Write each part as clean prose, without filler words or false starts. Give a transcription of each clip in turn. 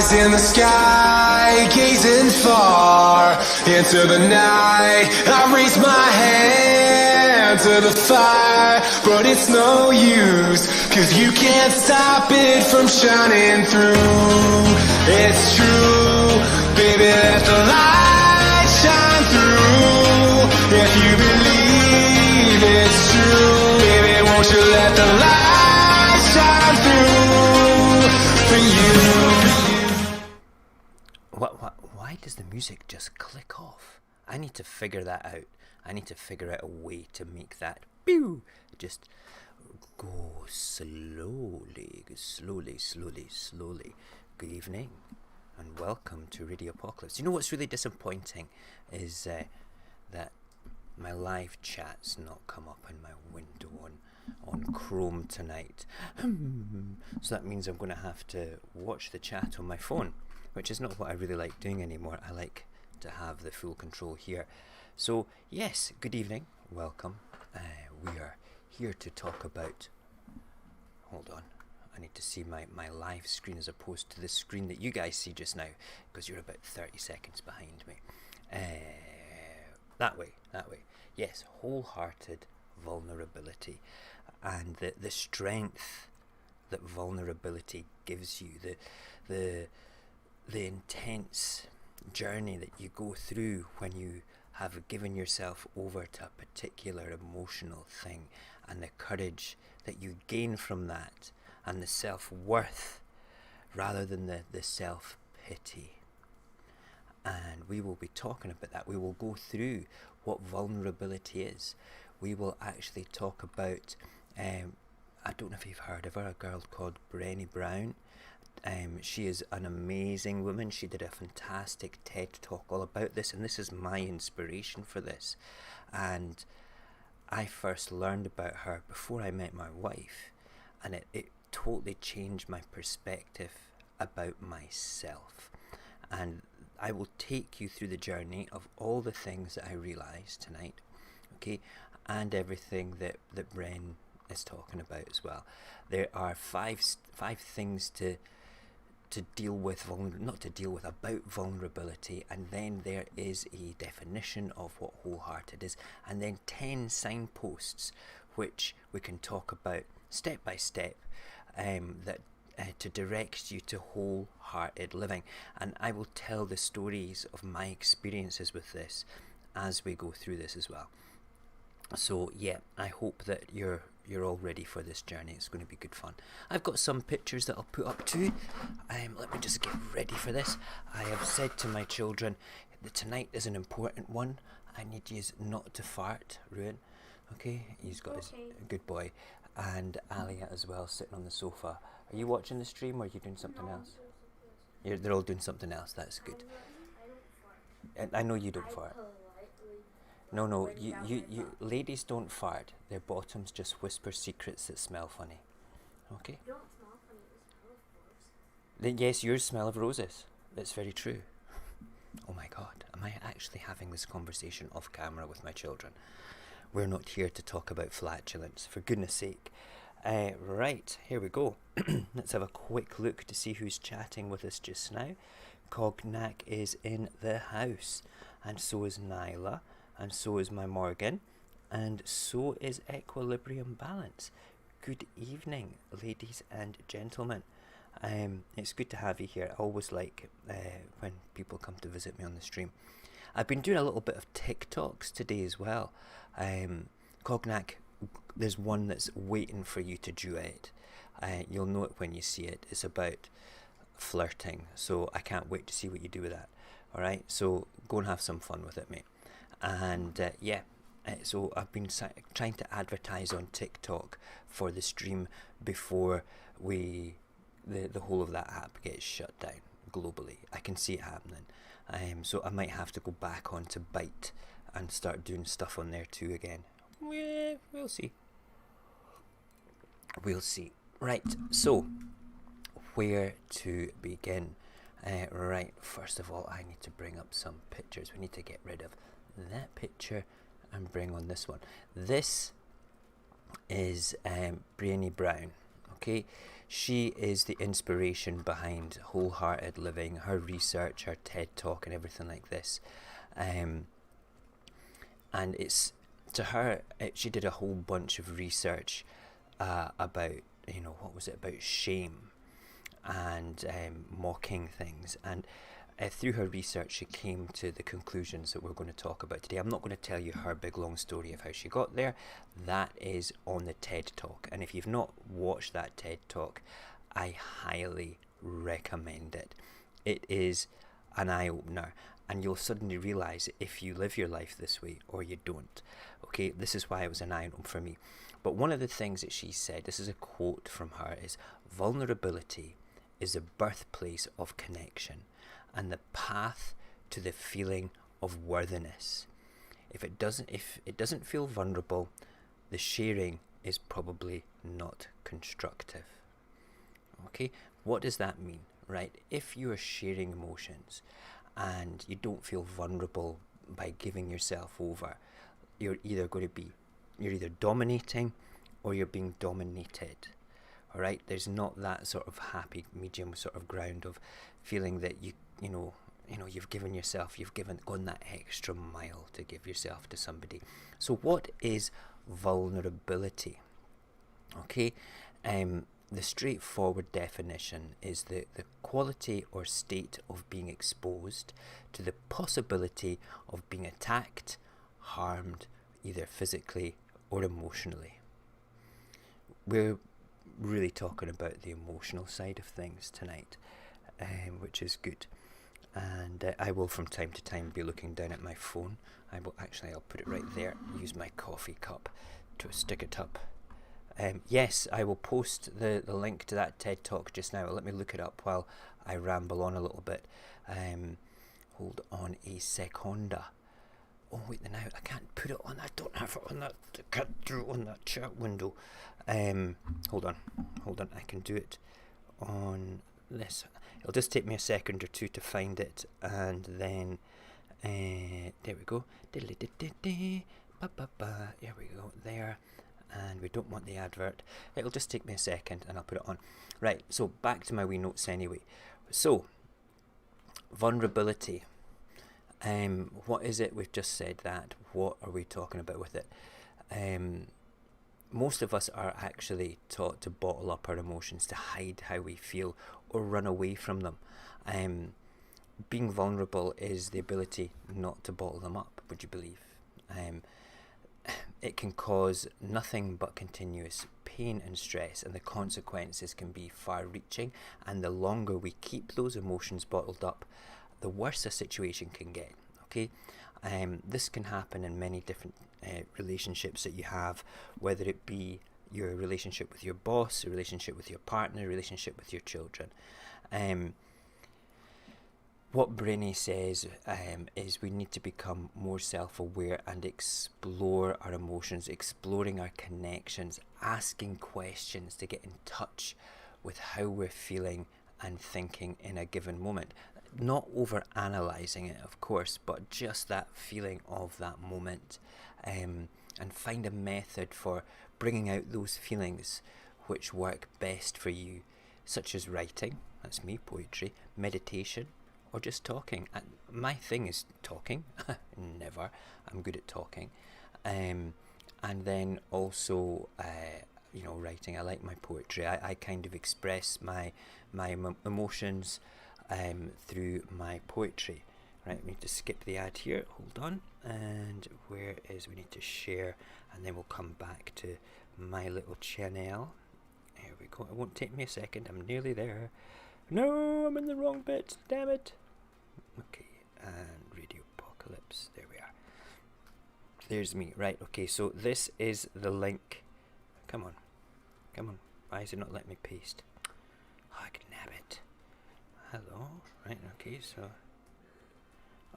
eyes in the sky, gazing far into the night. I raise my hand to the fire, but it's no use, 'cause you can't stop it from shining through. It's true, baby, let the light shine through. If you believe it's true, baby, won't you let the light shine through for you. Why does the music just click off? I need to figure that out. I need to figure out a way to make that pew just go slowly. Good evening and welcome to Radio Apocalypse. You know what's really disappointing is that my live chat's not come up in my window on Chrome tonight. So that means I'm going to have to watch the chat on my phone, which is not what I really like doing anymore. I like to have the full control here. So yes, good evening, welcome. We are here to talk about, hold on, I need to see my live screen as opposed to the screen that you guys see just now, because you're about 30 seconds behind me. That way. Yes, wholehearted vulnerability, and the strength that vulnerability gives you, the intense journey that you go through when you have given yourself over to a particular emotional thing, and the courage that you gain from that, and the self-worth rather than the self-pity. And we will be talking about that. We will go through what vulnerability is. We will actually talk about, I don't know if you've heard of her, a girl called Brené Brown. She is an amazing woman. She did a fantastic TED talk all about this, and this is my inspiration for this. And I first learned about her before I met my wife, and it totally changed my perspective about myself. And I will take you through the journey of all the things that I realised tonight, okay, and everything that Bren is talking about as well. There are five things to deal with, about vulnerability, and then there is a definition of what wholehearted is, and then 10 signposts which we can talk about step by step, that to direct you to wholehearted living. And I will tell the stories of my experiences with this as we go through this as well. So yeah, I hope that you're all ready for this journey. It's going to be good fun. I've got some pictures that I'll put up too. Let me just get ready for this. I have said to my children that tonight is an important one. I need you not to fart, Ruin. Okay, he's got his good boy, and Alia as well, sitting on the sofa. Are you watching the stream, or are you doing something else? They're all doing something else. That's good. I know you don't fart. No, you ladies don't fart. Their bottoms just whisper secrets that smell funny. Okay? You don't smell funny, you smell of roses. Yes, yours smell of roses. That's very true. Oh my God, am I actually having this conversation off camera with my children? We're not here to talk about flatulence, for goodness sake. Right, here we go. Let's have a quick look to see who's chatting with us just now. Cognac is in the house, and so is Nyla, and so is my Morgan, and so is Equilibrium Balance. Good evening, ladies and gentlemen. It's good to have you here. I always like when people come to visit me on the stream. I've been doing a little bit of TikToks today as well. Cognac, there's one that's waiting for you to duet. You'll know it when you see it. It's about flirting, so I can't wait to see what you do with that. Alright, so go and have some fun with it, mate. And so I've been trying to advertise on TikTok for the stream before the whole of that app gets shut down globally. I can see it happening. So I might have to go back onto Byte and start doing stuff on there too again. We'll see. Right, so where to begin? Right, first of all, I need to bring up some pictures. We need to get rid of that picture and bring on this one. This is Brené Brown. Okay, She is the inspiration behind Wholehearted Living, her research, her TED Talk and everything like this. And it's, to her, she did a whole bunch of research about, what was it, about shame and mocking things. And through her research, she came to the conclusions that we're going to talk about today. I'm not going to tell you her big long story of how she got there. That is on the TED Talk. And if you've not watched that TED Talk, I highly recommend it. It is an eye-opener. And you'll suddenly realise if you live your life this way or you don't. Okay, this is why it was an eye-opener for me. But one of the things that she said, this is a quote from her, is vulnerability is the birthplace of connection and the path to the feeling of worthiness. If it doesn't feel vulnerable, the sharing is probably not constructive. Okay, what does that mean, right? If you are sharing emotions and you don't feel vulnerable by giving yourself over, you're either dominating or you're being dominated. All right, there's not that sort of happy medium sort of ground of feeling that you've gone that extra mile to give yourself to somebody. So what is vulnerability? Okay, the straightforward definition is the quality or state of being exposed to the possibility of being attacked, harmed, either physically or emotionally. We're really talking about the emotional side of things tonight, which is good. And I will from time to time be looking down at my phone. I'll put it right there, use my coffee cup to stick it up. Yes, I will post the link to that TED Talk just now. Let me look it up while I ramble on a little bit. Hold on a secunda. Oh wait, now I can't put it on. I don't have it on that. I can't do it on that chat window. Hold on. I can do it on this. It'll just take me a second or two to find it, and then there we go. Here we go. There. And we don't want the advert. It'll just take me a second and I'll put it on. Right, so back to my wee notes anyway. So, vulnerability. What is it? We've just said that. What are we talking about with it? Most of us are actually taught to bottle up our emotions, to hide how we feel or run away from them. Being vulnerable is the ability not to bottle them up, would you believe? It can cause nothing but continuous pain and stress, and the consequences can be far-reaching, and the longer we keep those emotions bottled up, the worse a situation can get. Okay, this can happen in many different relationships that you have, whether it be your relationship with your boss, a relationship with your partner, a relationship with your children. What Brené says is we need to become more self-aware and explore our emotions, exploring our connections, asking questions to get in touch with how we're feeling and thinking in a given moment. Not over-analysing it, of course, but just that feeling of that moment, and find a method for bringing out those feelings which work best for you, such as writing, that's me, poetry, meditation, or just talking. My thing is talking. Never. I'm good at talking. And then also, writing. I like my poetry. I kind of express my emotions through my poetry. Right, we need to skip the ad here. Hold on. And where is, we need to share, and then we'll come back to my little channel. Here we go. It won't take me a second. I'm nearly there. No, I'm in the wrong bit. Damn it. Okay, and Radio Apocalypse. There we are. There's me. Right, okay, so this is the link. Come on. Why is it not letting me paste? Oh, nab it. Hello. Right, okay, so...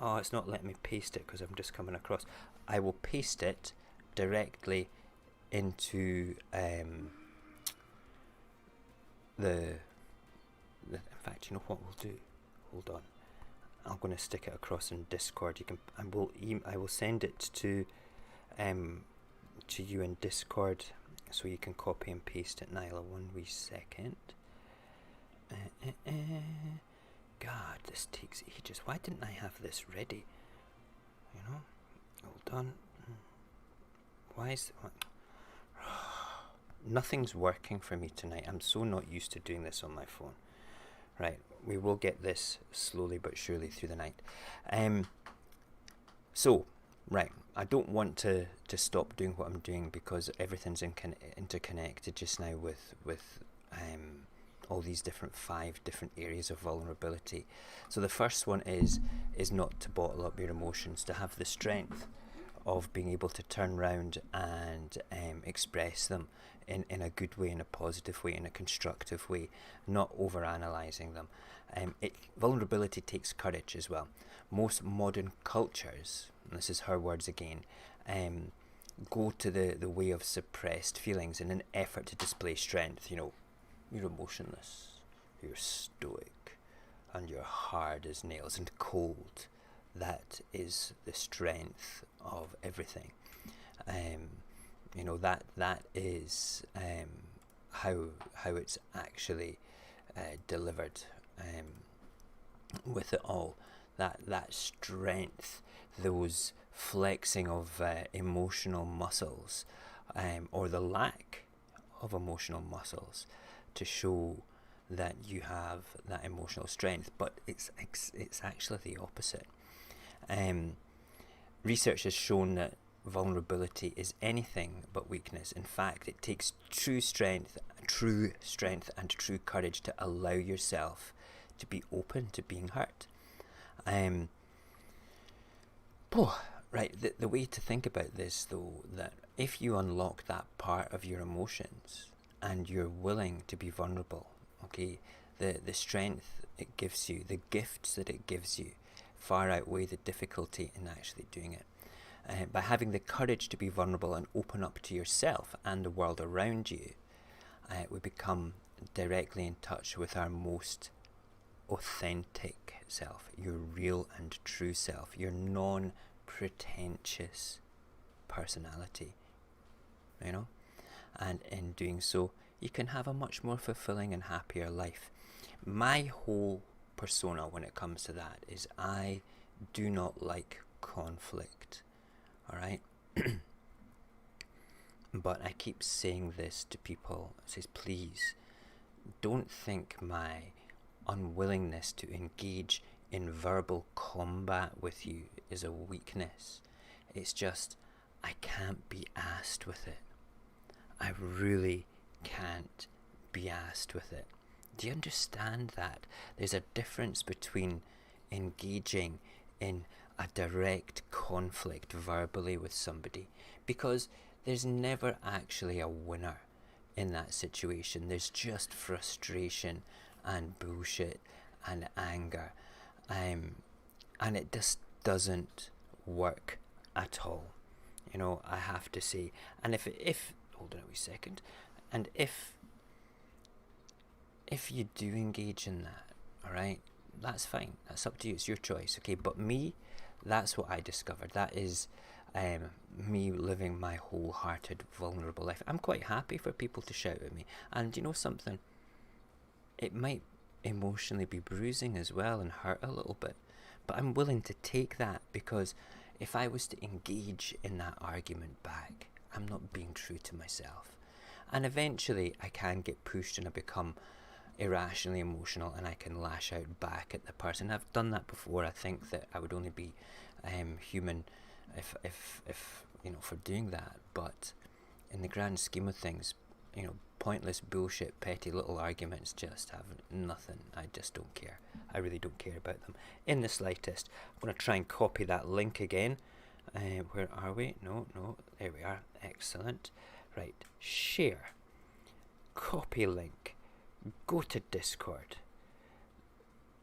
Oh, it's not letting me paste it because I'm just coming across. I will paste it directly into in fact, you know what we'll do? Hold on. I'm going to stick it across in Discord. I will send it to you in Discord, so you can copy and paste it. Nyla, one wee second. God, this takes ages. Why didn't I have this ready? You know? Hold on. Why is... Nothing's working for me tonight. I'm so not used to doing this on my phone. Right, we will get this slowly but surely through the night. So, right, I don't want to stop doing what I'm doing because everything's interconnected just now with all these 5 different areas of vulnerability. So the first one is not to bottle up your emotions, to have the strength of being able to turn around and express them in a good way, in a positive way, in a constructive way, not over-analysing them. Vulnerability takes courage as well. Most modern cultures, and this is her words again, go to the way of suppressed feelings in an effort to display strength. You know, you're emotionless, you're stoic, and you're hard as nails and cold. That is the strength of everything. You know, that is how it's actually delivered with it all. That strength, those flexing of emotional muscles, or the lack of emotional muscles, to show that you have that emotional strength, but it's actually the opposite. Research has shown that vulnerability is anything but weakness. In fact, it takes true strength and true courage to allow yourself to be open to being hurt. Right, the way to think about this, though, that if you unlock that part of your emotions and you're willing to be vulnerable, okay, the strength it gives you, the gifts that it gives you, far outweigh the difficulty in actually doing it. By having the courage to be vulnerable and open up to yourself and the world around you, we become directly in touch with our most authentic self, your real and true self, your non-pretentious personality, you know? And in doing so, you can have a much more fulfilling and happier life. My whole persona when it comes to that is I do not like conflict, alright? But I keep saying this to people. I says, please don't think my unwillingness to engage in verbal combat with you is a weakness. It's just I can't be asked with it. I really can't be asked with it. Do you understand that? There's a difference between engaging in a direct conflict verbally with somebody, because there's never actually a winner in that situation. There's just frustration and bullshit and anger, and it just doesn't work at all. You know, I have to say. And if hold on a wee second, and if you do engage in that, all right, that's fine. That's up to you. It's your choice, okay? But me, that's what I discovered. That is me living my wholehearted, vulnerable life. I'm quite happy for people to shout at me. And you know something? It might emotionally be bruising as well and hurt a little bit. But I'm willing to take that, because if I was to engage in that argument back, I'm not being true to myself. And eventually I can get pushed and I become irrationally emotional and I can lash out back at the person. I've done that before. I think that I would only be human if you know, for doing that. But in the grand scheme of things, you know, pointless bullshit, petty little arguments just have nothing. I just don't care. I really don't care about them in the slightest. I'm going to try and copy that link again. Where are we? No, there we are. Excellent. Right, share, copy link, go to Discord,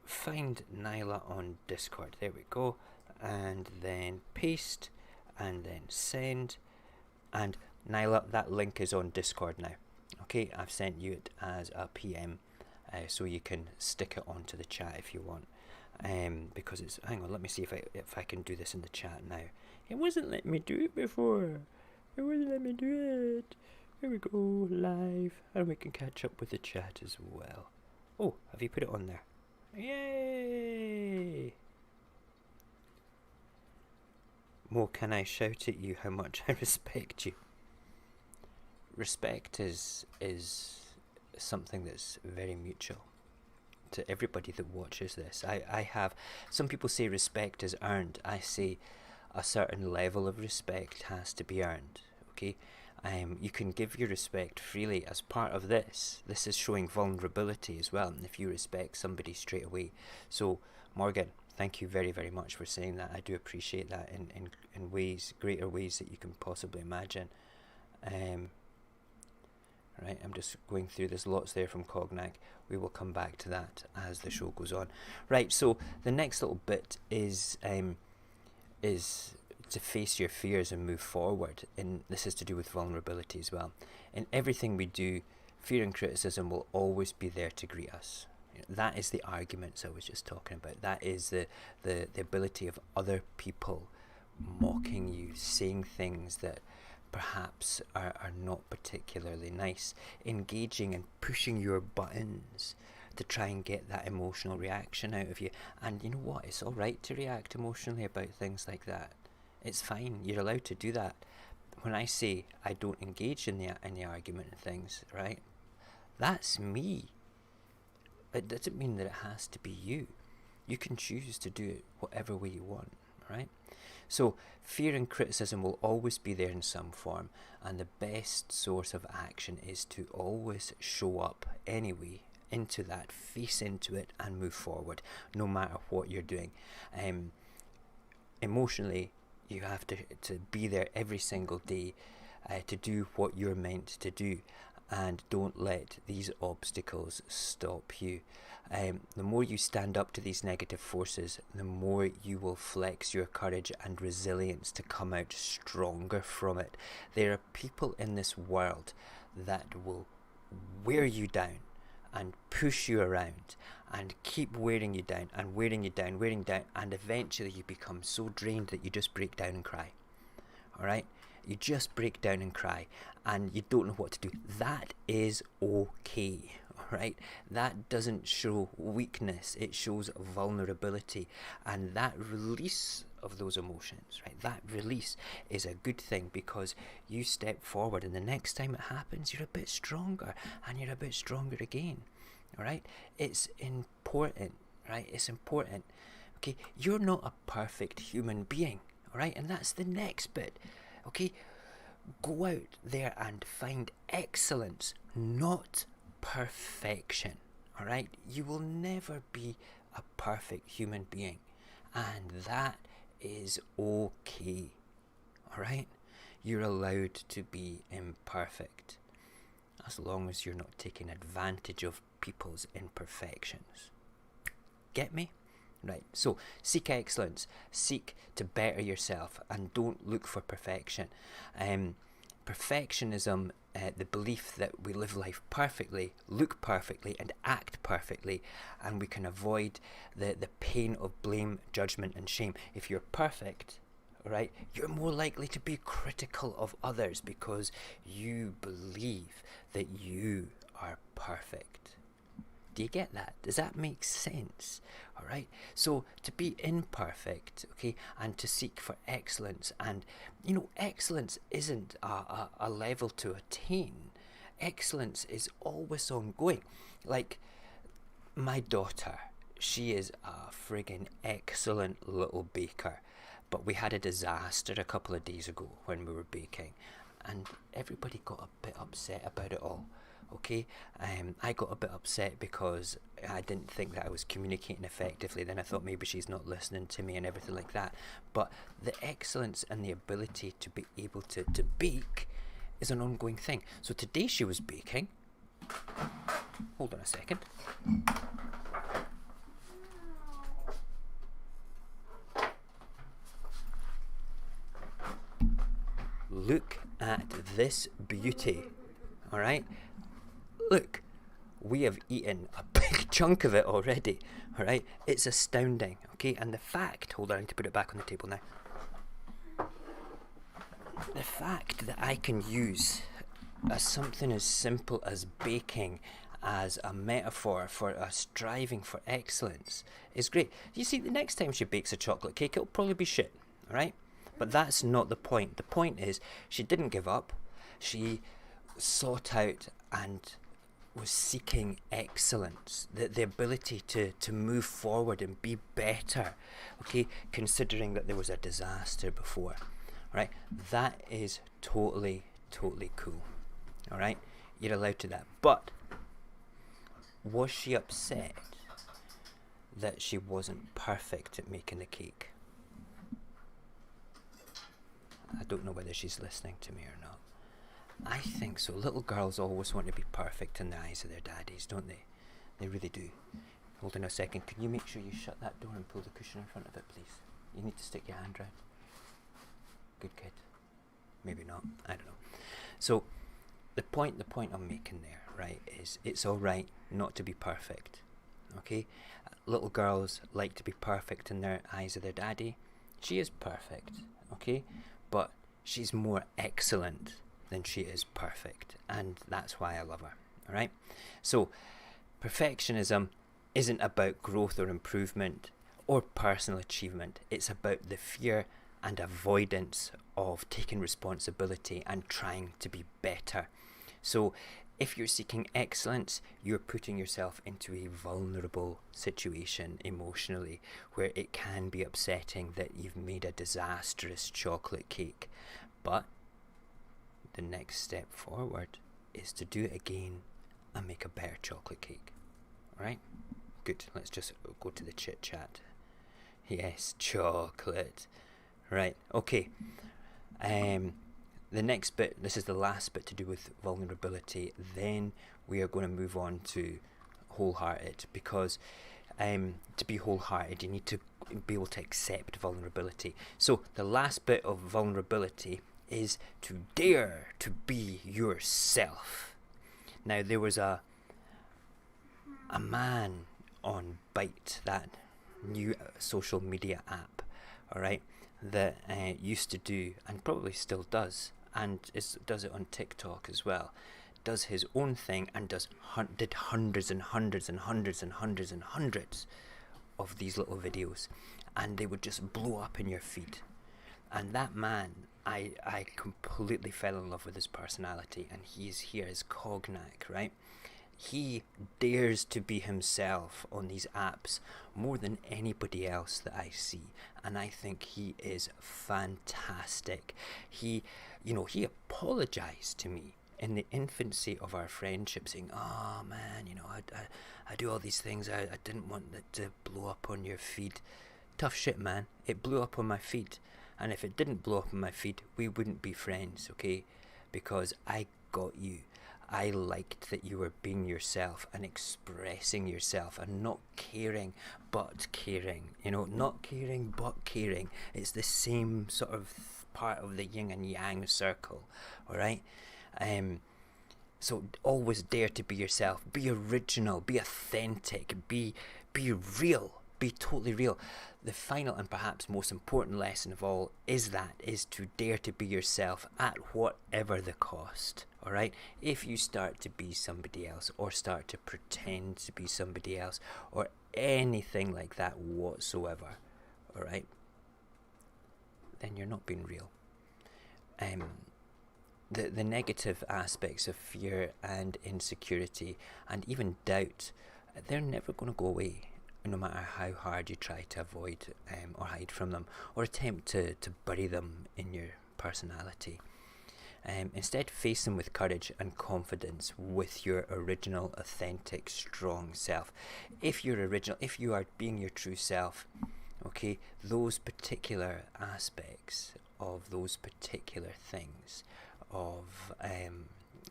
find Nyla on Discord, there we go, and then paste, and then send. And Nyla, that link is on Discord now. Okay, I've sent you it as a PM, so you can stick it onto the chat if you want. Because it's, hang on, let me see if I can do this in the chat now. It wasn't letting me do it before. It wouldn't let me do it. Here we go, live, and we can catch up with the chat as well. Oh, have you put it on there? Yay! Mo, can I shout at you how much I respect you? Respect is something that's very mutual to everybody that watches this. I have, some people say respect is earned. I say a certain level of respect has to be earned. Okay, you can give your respect freely as part of this. This is showing vulnerability as well, and if you respect somebody straight away. So Morgan, thank you very, very much for saying that. I do appreciate that in ways, greater ways that you can possibly imagine. Right, I'm just going through, there's lots there from Cognac. We will come back to that as the show goes on. Right, so the next little bit is to face your fears and move forward. And this is to do with vulnerability as well. In everything we do, fear and criticism will always be there to greet us. That is the arguments I was just talking about. That is the ability of other people mocking you, saying things that perhaps are not particularly nice, engaging and pushing your buttons to try and get that emotional reaction out of you. And you know what? It's all right to react emotionally about things like that. It's fine. You're allowed to do that. When I say I don't engage in the argument and things, right? That's me. It doesn't mean that it has to be you. You can choose to do it whatever way you want, right? So fear and criticism will always be there in some form, and the best source of action is to always show up anyway into that, face into it and move forward no matter what you're doing. Emotionally, you have to be there every single day to do what you're meant to do, and don't let these obstacles stop you. The more you stand up to these negative forces, the more you will flex your courage and resilience to come out stronger from it. There are people in this world that will wear you down and push you around and keep wearing you down and wearing you down, and eventually you become so drained that you just break down and cry. Alright? You just break down and cry and you don't know what to do. That is okay. Right? That doesn't show weakness, it shows vulnerability, and that release of those emotions, right? That release is a good thing, because you step forward and the next time it happens, you're a bit stronger and you're a bit stronger again. All right? It's important, right? It's important. Okay, you're not a perfect human being, all right? And that's the next bit. Okay, go out there and find excellence, not perfection. All right, you will never be a perfect human being, and that is okay. All right, you're allowed to be imperfect as long as you're not taking advantage of people's imperfections. Get me? Right, so seek excellence, seek to better yourself, and don't look for perfection. Perfectionism, the belief that we live life perfectly, look perfectly, and act perfectly, and we can avoid the pain of blame, judgment, and shame. If you're perfect, right, you're more likely to be critical of others because you believe that you are perfect. Do you get that? Does that make sense? All right. So to be imperfect, okay, and to seek for excellence, and excellence isn't a level to attain. Excellence is always ongoing. Like my daughter, she is a friggin' excellent little baker, but we had a disaster a couple of days ago when we were baking, and everybody got a bit upset about it all. Okay, I got a bit upset because I didn't think that I was communicating effectively. Then I thought maybe she's not listening to me and everything like that. But the excellence and the ability to be able to bake is an ongoing thing. So today she was baking. Hold on a second. Look at this beauty. All right. Look, we have eaten a big chunk of it already, alright? It's astounding, okay? And the fact, hold on, I need to put it back on the table now. The fact that I can use something as simple as baking as a metaphor for a striving for excellence is great. You see, the next time she bakes a chocolate cake, it'll probably be shit, alright? But that's not the point. The point is, she didn't give up. She sought out and was seeking excellence, the ability to move forward and be better, okay, considering that there was a disaster before, right? That is totally cool, alright? You're allowed to that. But was she upset that she wasn't perfect at making the cake? I don't know whether she's listening to me or not. I think so. Little girls always want to be perfect in the eyes of their daddies, don't they? They really do. Hold on a second. Can you make sure you shut that door and pull the cushion in front of it, please? You need to stick your hand round. Good kid. Maybe not. I don't know. So, the point I'm making there, right, is it's alright not to be perfect. Okay? Little girls like to be perfect in their eyes of their daddy. She is perfect. Okay? But she's more excellent than she is perfect, and that's why I love her. Alright? So, perfectionism isn't about growth or improvement or personal achievement. It's about the fear and avoidance of taking responsibility and trying to be better. So, if you're seeking excellence, you're putting yourself into a vulnerable situation emotionally where it can be upsetting that you've made a disastrous chocolate cake. But the next step forward is to do it again and make a better chocolate cake. Alright? Good. Let's just go to the chit chat. Yes, chocolate. Right. Okay. The next bit, this is the last bit to do with vulnerability. Then we are going to move on to wholehearted, because to be wholehearted, you need to be able to accept vulnerability. So the last bit of vulnerability is to dare to be yourself. Now, there was a man on Byte, that new social media app, alright, that used to do, and probably still does, and does it on TikTok as well, does his own thing and did hundreds and hundreds and hundreds and hundreds and hundreds of these little videos, and they would just blow up in your feed. And that man, I completely fell in love with his personality, and he's here as Cognac, right? He dares to be himself on these apps more than anybody else that I see, and I think he is fantastic. He apologized to me in the infancy of our friendship, saying, "Oh man, I do all these things. I didn't want it to blow up on your feed." Tough shit, man. It blew up on my feed, and if it didn't blow up on my feed, we wouldn't be friends, okay? Because I got you. I liked that you were being yourself and expressing yourself and not caring but caring. Not caring but caring. It's the same sort of part of the yin and yang circle, alright? So always dare to be yourself. Be original. Be authentic. Be real. Be totally real. The final and perhaps most important lesson of all is to dare to be yourself at whatever the cost. Alright? If you start to be somebody else, or start to pretend to be somebody else, or anything like that whatsoever, alright, then you're not being real. The negative aspects of fear and insecurity and even doubt, they're never going to go away, no matter how hard you try to avoid or hide from them, or attempt to bury them in your personality. Instead, face them with courage and confidence, with your original, authentic, strong self. If you are being your true self, okay, those particular aspects of those particular things of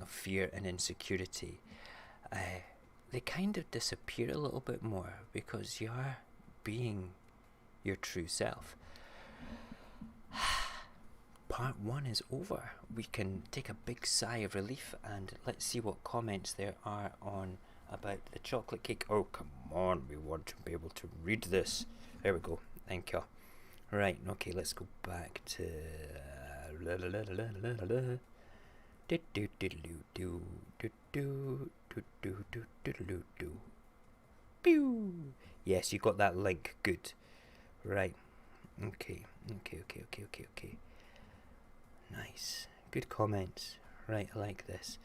fear and insecurity, they kind of disappear a little bit more, because you are being your true self. Part 1 is over. We can take a big sigh of relief, and let's see what comments there are on about the chocolate cake. Oh, come on, we want to be able to read this. There we go. Thank you. Right, okay, let's go back to Pew. Yes, you got that link. Good. Right. Okay. Nice. Good comments. Right, I like this.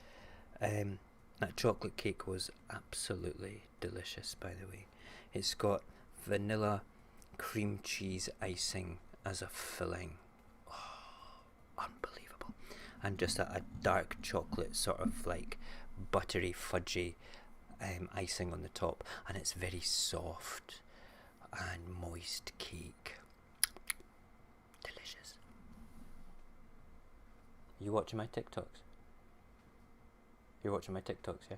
That chocolate cake was absolutely delicious, by the way. It's got vanilla cream cheese icing as a filling. Oh, unbelievable. And just a dark chocolate, sort of like buttery, fudgy icing on the top. And it's very soft and moist cake. Delicious. You watching my TikToks? You're watching my TikToks, yeah?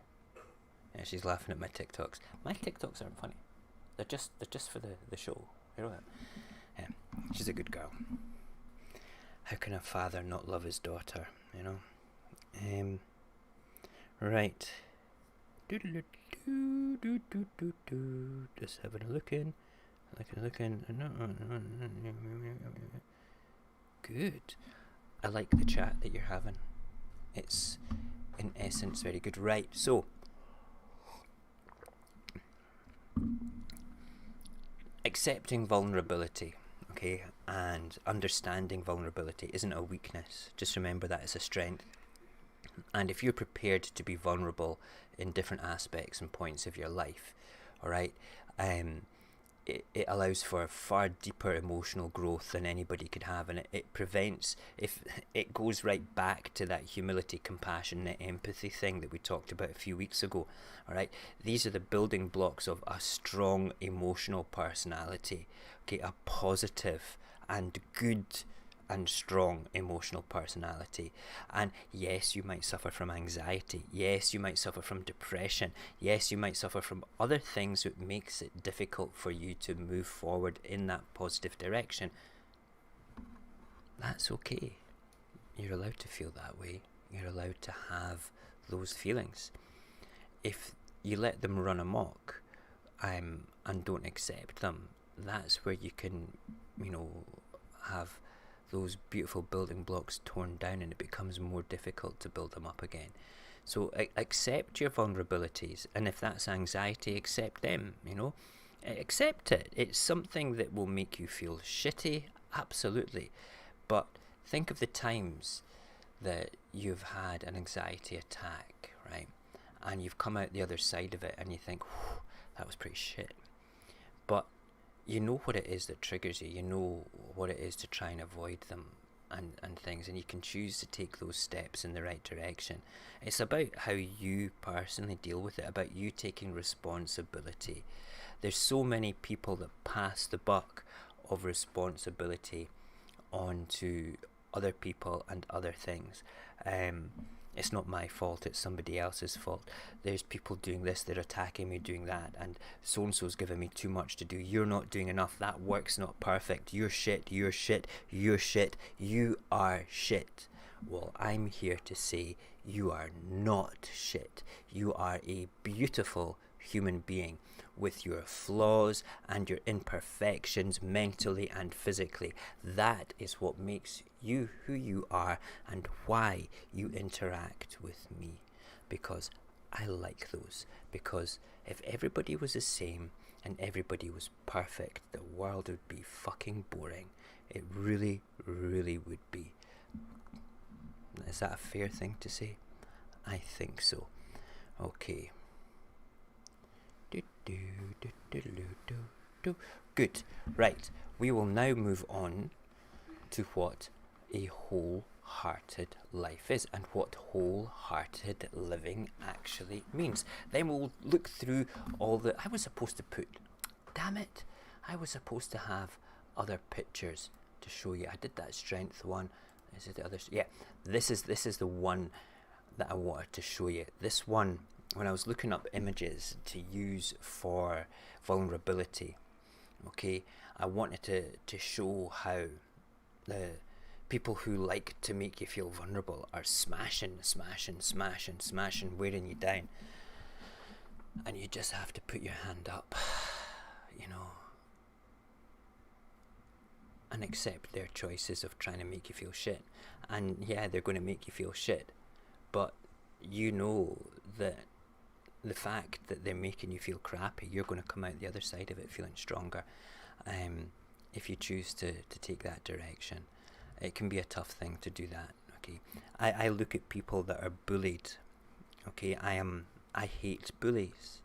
Yeah, she's laughing at my TikToks. My TikToks aren't funny. They're just for the show. You know that? Yeah, she's a good girl. How can a father not love his daughter? You know. Right. Just having a look in. Looking. Good. I like the chat that you're having. It's in essence very good. Right, so accepting vulnerability, okay, and understanding vulnerability isn't a weakness. Just remember that it's a strength. And if you're prepared to be vulnerable in different aspects and points of your life, all right, it allows for far deeper emotional growth than anybody could have, and it prevents, if it goes right back to that humility, compassion, the empathy thing that we talked about a few weeks ago. All right, these are the building blocks of a strong emotional personality, okay, a positive and good and strong emotional personality. And yes, you might suffer from anxiety. Yes, you might suffer from depression. Yes, you might suffer from other things that makes it difficult for you to move forward in that positive direction. That's okay. You're allowed to feel that way. You're allowed to have those feelings. If you let them run amok and don't accept them, that's where you can, have those beautiful building blocks torn down, and it becomes more difficult to build them up again. So accept your vulnerabilities, and if that's anxiety, accept them, accept it. It's something that will make you feel shitty, absolutely, but think of the times that you've had an anxiety attack, right, and you've come out the other side of it and you think, that was pretty shit, but you know what it is that triggers you. You know what it is to try and avoid them and things, and you can choose to take those steps in the right direction. It's about how you personally deal with it, about you taking responsibility. There's so many people that pass the buck of responsibility on to other people and other things. It's not my fault, it's somebody else's fault. There's people doing this, they're attacking me doing that, and so-and-so's giving me too much to do. You're not doing enough, that work's not perfect. You're shit, you're shit, you're shit, you are shit. Well, I'm here to say you are not shit. You are a beautiful human being with your flaws and your imperfections mentally and physically. That is what makes you who you are and why you interact with me, because I like those. Because if everybody was the same and everybody was perfect, the world would be fucking boring. It really, really would be. Is that a fair thing to say? I think so. Okay. Good. Right. We will now move on to what a wholehearted life is and what wholehearted living actually means. Then we'll look through all the... I was supposed to put... Damn it. I was supposed to have other pictures to show you. I did that strength one. Is it the others? Yeah. This is the one that I wanted to show you. This one, when I was looking up images to use for vulnerability, okay, I wanted to show how the people who like to make you feel vulnerable are smashing, wearing you down. And you just have to put your hand up, and accept their choices of trying to make you feel shit. And yeah, they're going to make you feel shit, but you know that the fact that they're making you feel crappy, you're going to come out the other side of it feeling stronger. If you choose to take that direction, it can be a tough thing to do that. Okay, I look at people that are bullied. Okay, I hate bullies.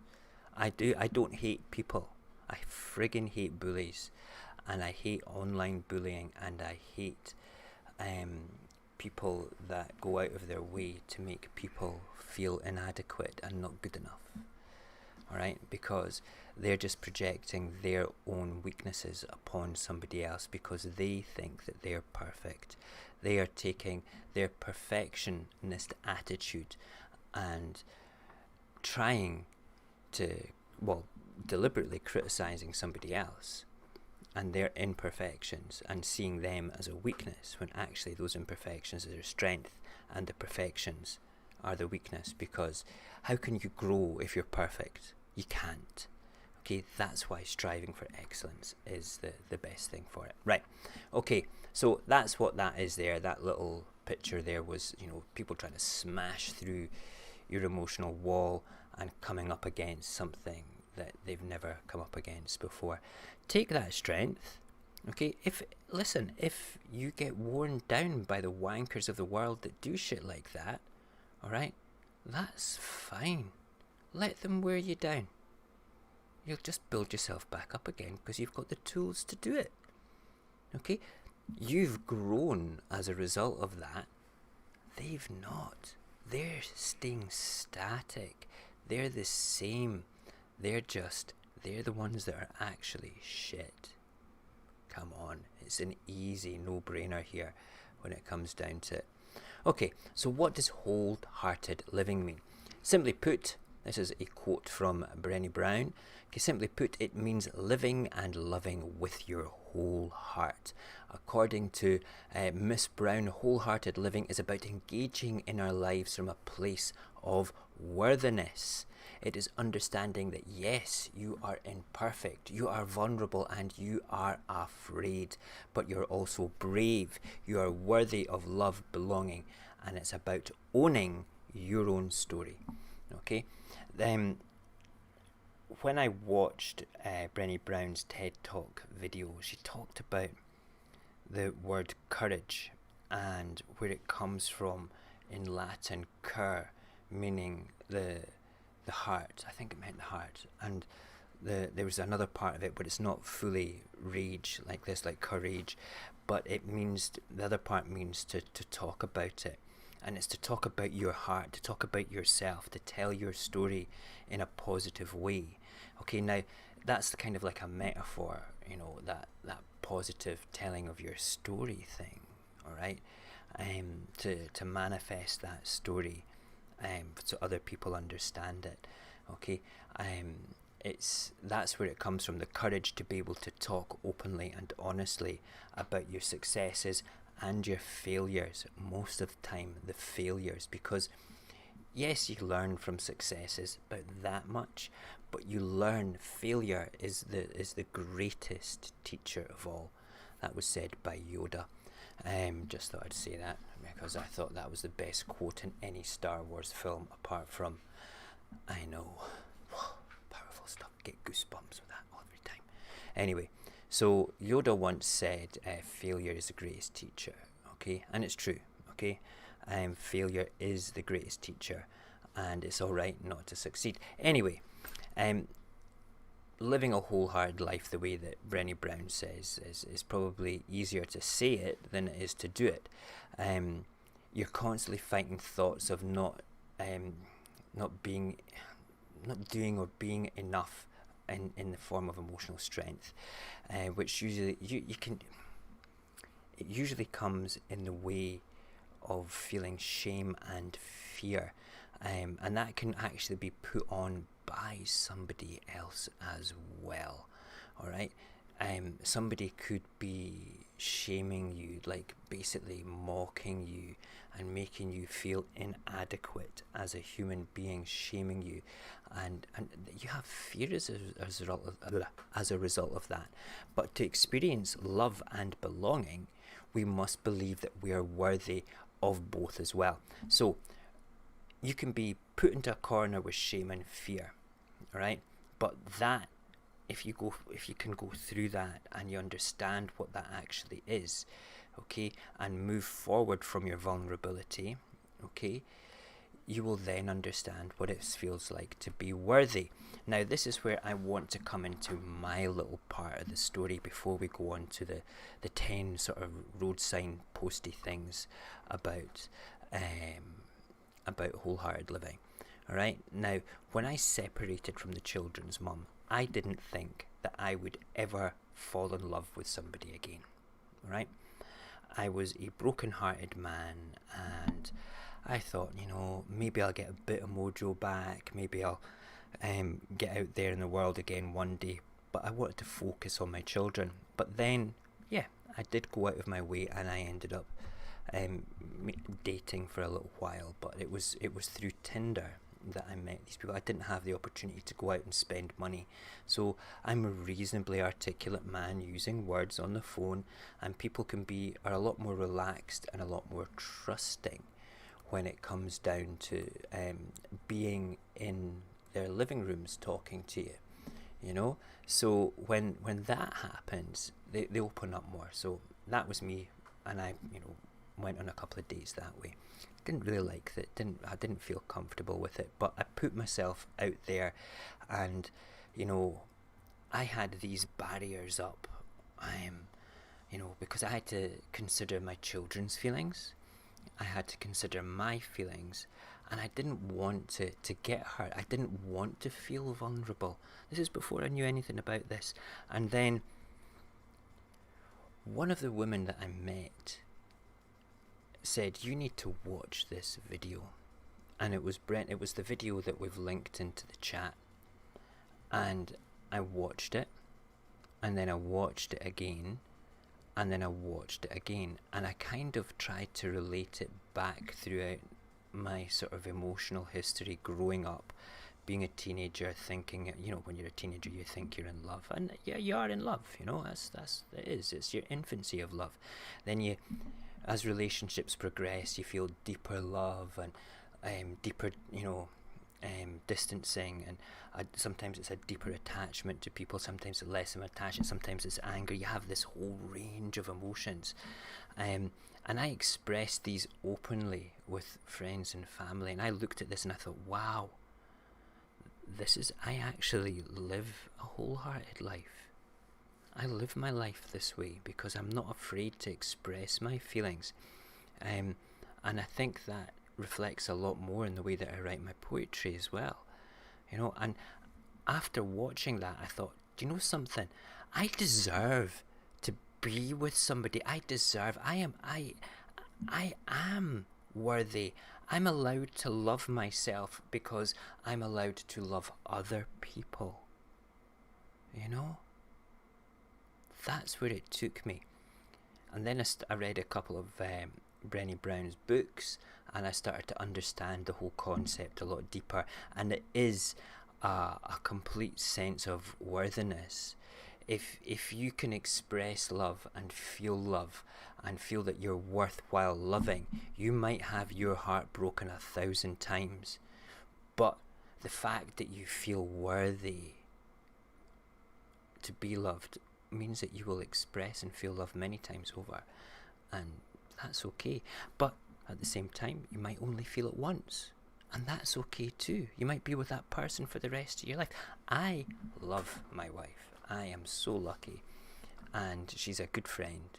I don't hate people. I friggin' hate bullies, and I hate online bullying, and I hate people that go out of their way to make people feel inadequate and not good enough. Alright, because they're just projecting their own weaknesses upon somebody else because they think that they're perfect. They are taking their perfectionist attitude and trying to, well, deliberately criticizing somebody else and their imperfections and seeing them as a weakness, when actually those imperfections are their strength and the perfections are the weakness. Because how can you grow if you're perfect? You can't. Okay, that's why striving for excellence is the best thing for it. Right, okay, so that's what that is there. That little picture there was, you know, people trying to smash through your emotional wall and coming up against something that they've never come up against before. Take that strength. Okay, if you get worn down by the wankers of the world that do shit like that, alright, that's fine. Let them wear you down. You'll just build yourself back up again because you've got the tools to do it. Okay, you've grown as a result of that. They've not. They're staying static. They're the same. They're the ones that are actually shit. Come on, it's an easy no-brainer here when it comes down to it. Okay, so what does wholehearted living mean? Simply put, this is a quote from Brené Brown. Okay, simply put, it means living and loving with your whole heart. According to Miss Brown, wholehearted living is about engaging in our lives from a place of worthiness. It is understanding that yes, you are imperfect, you are vulnerable, and you are afraid, but you're also brave. You are worthy of love, belonging, and it's about owning your own story. Okay, then when I watched Brené Brown's TED Talk video, she talked about the word courage and where it comes from in Latin, cur, meaning the heart. I think it meant the heart, and there was another part of it, but it's not fully rage like this, like courage, but it means, the other part means to talk about it, and it's to talk about your heart, to talk about yourself, to tell your story in a positive way. Okay, now that's kind of like a metaphor, you know, that positive telling of your story thing, all right, to manifest that story, so other people understand it. Okay, that's where it comes from, the courage to be able to talk openly and honestly about your successes and your failures. Most of the time, the failures, because yes, you learn from successes about that much, but you learn failure is the greatest teacher of all. That was said by Yoda. Just thought I'd say that because I thought that was the best quote in any Star Wars film, apart from, I know, powerful stuff, get goosebumps with that every time. Anyway, so Yoda once said, failure is the greatest teacher. Okay, and it's true. Okay, failure is the greatest teacher, and it's alright not to succeed. Anyway, living a wholehearted life the way that Brené Brown says is probably easier to say it than it is to do it. You're constantly fighting thoughts of not doing or being enough in the form of emotional strength, which usually it usually comes in the way of feeling shame and fear, and that can actually be put on by somebody else as well. All right, somebody could be shaming you, like basically mocking you and making you feel inadequate as a human being, shaming you, and you have fear as a result of that. But to experience love and belonging, we must believe that we are worthy of both as well. So you can be put into a corner with shame and fear, right? But that, if you can go through that and you understand what that actually is, okay, and move forward from your vulnerability, okay, you will then understand what it feels like to be worthy. Now, this is where I want to come into my little part of the story before we go on to the 10 sort of road sign posty things about wholehearted living. All right. Now, when I separated from the children's mum, I didn't think that I would ever fall in love with somebody again. All right. I was a broken-hearted man, and I thought, maybe I'll get a bit of mojo back. Maybe I'll get out there in the world again one day. But I wanted to focus on my children. But then, yeah, I did go out of my way, and I ended up dating for a little while. But it was through Tinder that I met these people. I didn't have the opportunity to go out and spend money, so I'm a reasonably articulate man using words on the phone, and people are a lot more relaxed and a lot more trusting when it comes down to being in their living rooms talking to you, so when that happens, they open up more. So that was me, and I went on a couple of dates that way. Didn't really like it. I didn't feel comfortable with it, but I put myself out there, and I had these barriers up, because I had to consider my children's feelings, I had to consider my feelings, and I didn't want to get hurt. I didn't want to feel vulnerable. This is before I knew anything about this. And then one of the women that I met said, you need to watch this video. And it was the video that we've linked into the chat. And I watched it, and then I watched it again, and then I watched it again, and I kind of tried to relate it back throughout my sort of emotional history growing up, being a teenager, thinking, when you're a teenager you think you're in love, and yeah, you are in love, it's your infancy of love. Then as relationships progress, you feel deeper love and deeper, distancing, and sometimes it's a deeper attachment to people, sometimes it's less of an attachment, sometimes it's anger. You have this whole range of emotions, and I expressed these openly with friends and family, and I looked at this and I thought, wow, I actually live a wholehearted life. I live my life this way because I'm not afraid to express my feelings, and I think that reflects a lot more in the way that I write my poetry as well, and after watching that I thought, do you know something, I deserve to be with somebody. I am worthy. I'm allowed to love myself because I'm allowed to love other people, That's where it took me. And then I read a couple of Brené Brown's books, and I started to understand the whole concept a lot deeper. And it is a complete sense of worthiness. If you can express love and feel that you're worthwhile loving, you might have your heart broken 1,000 times, but the fact that you feel worthy to be loved means that you will express and feel love many times over, and that's okay. But at the same time, you might only feel it once, and that's okay too. You might be with that person for the rest of your life. I love my wife. I am so lucky, and she's a good friend.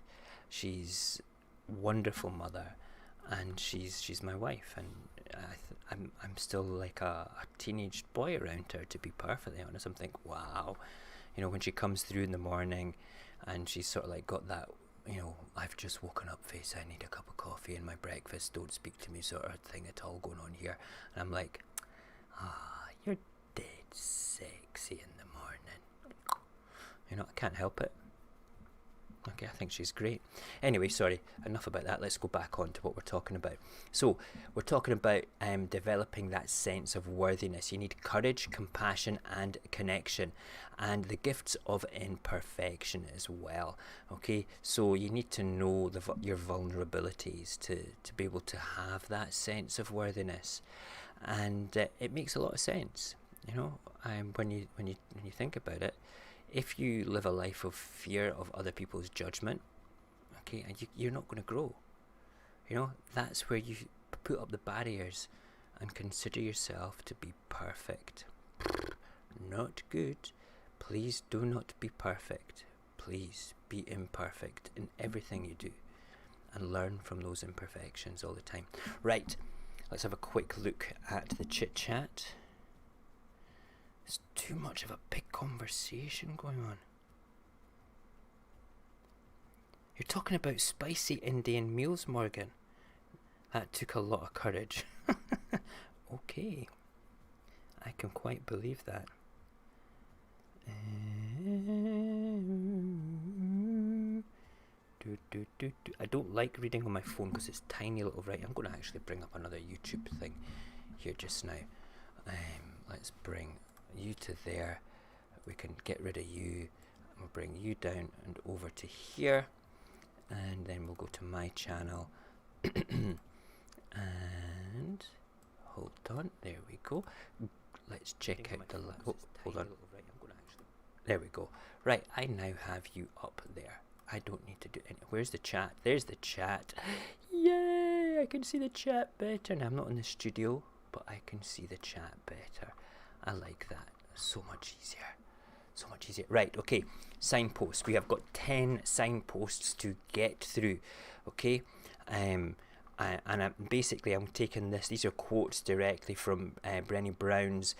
She's a wonderful mother, and she's my wife, and I'm still like a teenage boy around her, to be perfectly honest. I'm thinking, wow. When she comes through in the morning and she's sort of like got that, I've just woken up face, I need a cup of coffee and my breakfast, don't speak to me sort of thing at all going on here. And I'm like, you're dead sexy in the morning. I can't help it. Okay, I think she's great. Anyway, sorry, enough about that. Let's go back on to what we're talking about. So, we're talking about developing that sense of worthiness. You need courage, compassion, and connection, and the gifts of imperfection as well. Okay, so you need to know your vulnerabilities to be able to have that sense of worthiness. and it makes a lot of sense. You know, when you think about it, if you live a life of fear of other people's judgment, okay, and you're not going to grow. You know, that's where you put up the barriers and consider yourself to be perfect. Not good. Please do not be perfect. Please be imperfect in everything you do, and learn from those imperfections all the time. Right, let's have a quick look at the chit chat. There's too much of a big conversation going on. You're talking about spicy Indian meals, Morgan. That took a lot of courage. Okay, I can quite believe that. I don't like reading on my phone because it's tiny little. Right, I'm going to actually bring up another YouTube thing here just now. Let's bring you to there. We can get rid of you. We'll bring you down and over to here, and then we'll go to my channel. And hold on, there we go. Let's check out the hold on. There we go. Right, I now have you up there. I don't need to do any. Where's the chat? There's the chat. Yay! I can see the chat better. Now I'm not in the studio, but I can see the chat better. I like that. So much easier. So much easier. Right, okay. Signposts. We have got 10 signposts to get through. Okay? I'm taking this. These are quotes directly from Brené Brown's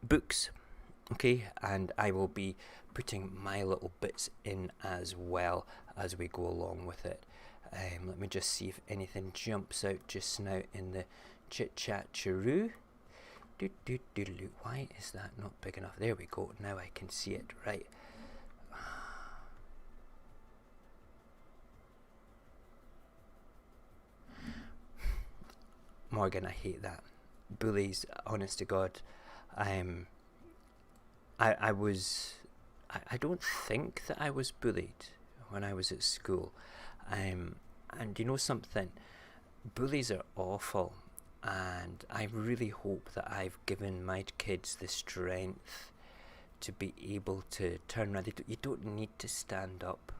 books. Okay, and I will be putting my little bits in as well as we go along with it. Let me just see if anything jumps out just now in the chit chat charoo. Why is that not big enough? There we go. Now I can see it. Right. Morgan, I hate that. Bullies, honest to God. I don't think that I was bullied when I was at school. And you know something? Bullies are awful, and I really hope that I've given my kids the strength to be able to turn around. You don't need to stand up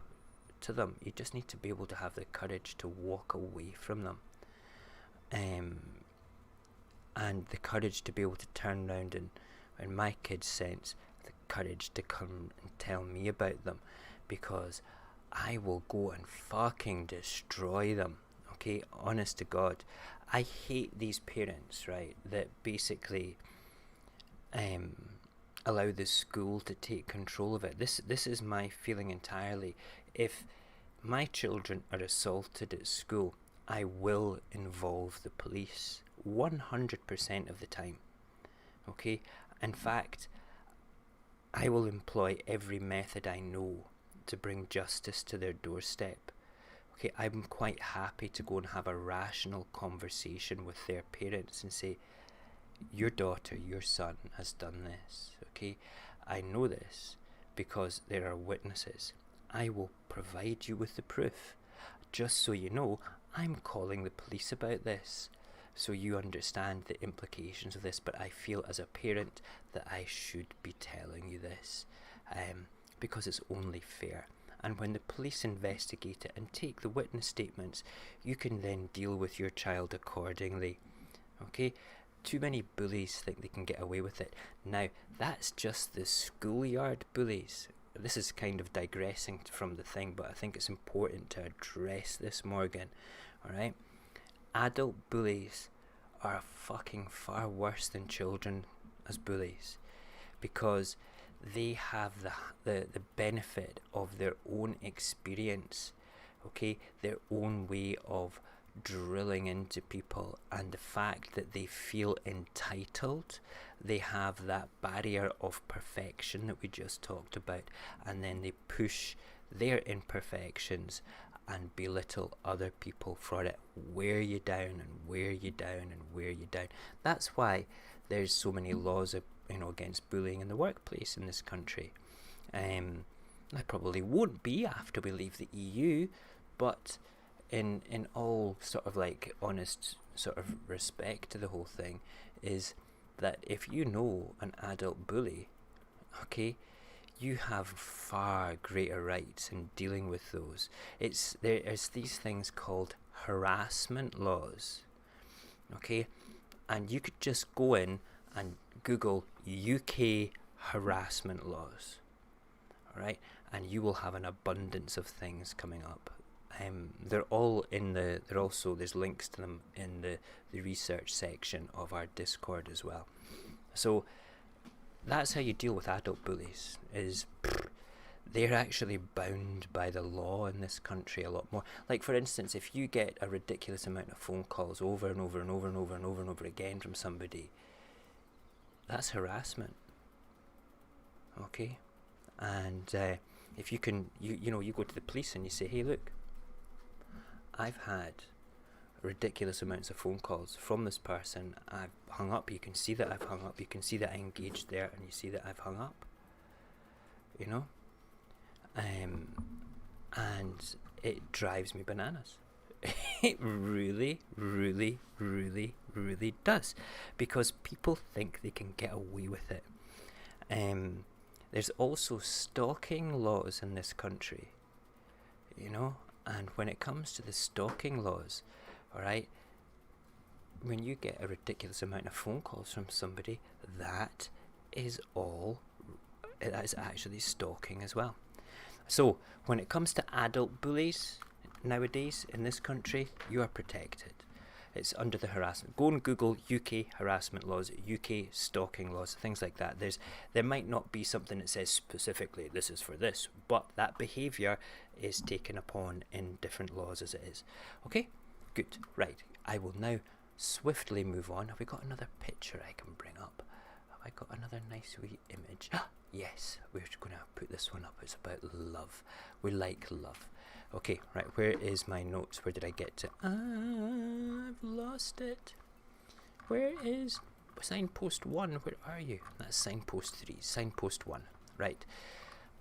to them. You just need to be able to have the courage to walk away from them. And the courage to be able to turn around and, in my kids' sense, the courage to come and tell me about them, because I will go and fucking destroy them. Okay, honest to God, I hate these parents, right, that basically allow the school to take control of it. This is my feeling entirely. If my children are assaulted at school, I will involve the police 100% of the time. Okay, in fact, I will employ every method I know to bring justice to their doorstep. Okay, I'm quite happy to go and have a rational conversation with their parents and say, your daughter, your son has done this. Okay, I know this because there are witnesses. I will provide you with the proof. Just so you know, I'm calling the police about this, so you understand the implications of this. But I feel as a parent that I should be telling you this, because it's only fair. And when the police investigate it and take the witness statements, you can then deal with your child accordingly. Okay? Too many bullies think they can get away with it. Now, that's just the schoolyard bullies. This is kind of digressing from the thing, but I think it's important to address this, Morgan. Alright? Adult bullies are fucking far worse than children as bullies, because they have the benefit of their own experience, okay, their own way of drilling into people, and the fact that they feel entitled. They have that barrier of perfection that we just talked about, and then they push their imperfections and belittle other people for it, wear you down and wear you down and wear you down. That's why there's so many laws against bullying in the workplace in this country. There probably won't be after we leave the EU, but in all sort of like honest sort of respect to the whole thing is that if you know an adult bully, okay, you have far greater rights in dealing with those. There's these things called harassment laws, okay, and you could just go in and Google UK harassment laws, all right, and you will have an abundance of things coming up. They're all in the. They're also, there's links to them in the research section of our Discord as well. So that's how you deal with adult bullies. They're actually bound by the law in this country a lot more. Like, for instance, if you get a ridiculous amount of phone calls over and over and over and over and over and over again from somebody, that's harassment. Okay, and if you can, you know, you go to the police and you say, hey, look, I've had ridiculous amounts of phone calls from this person. I've hung up. You can see that I've hung up. You can see that I engaged there, and you see that I've hung up. You know, and it drives me bananas. It really, really, really, really does, because people think they can get away with it. There's also stalking laws in this country, you know, and when it comes to the stalking laws, all right, when you get a ridiculous amount of phone calls from somebody, that is actually stalking as well. So when it comes to adult bullies nowadays in this country, you are protected. It's under the harassment. Go and Google UK harassment laws, UK stalking laws, things like that. There might not be something that says specifically this is for this, but that behaviour is taken upon in different laws as it is. Okay, good. Right, I will now swiftly move on. Have we got another picture I can bring up? Have I got another nice wee image? Yes, we're going to put this one up. It's about love. We like love. Okay, right, where is my notes? Where did I get to? I've lost it. Where is signpost 1? Where are you? That's signpost 3. Signpost 1. Right.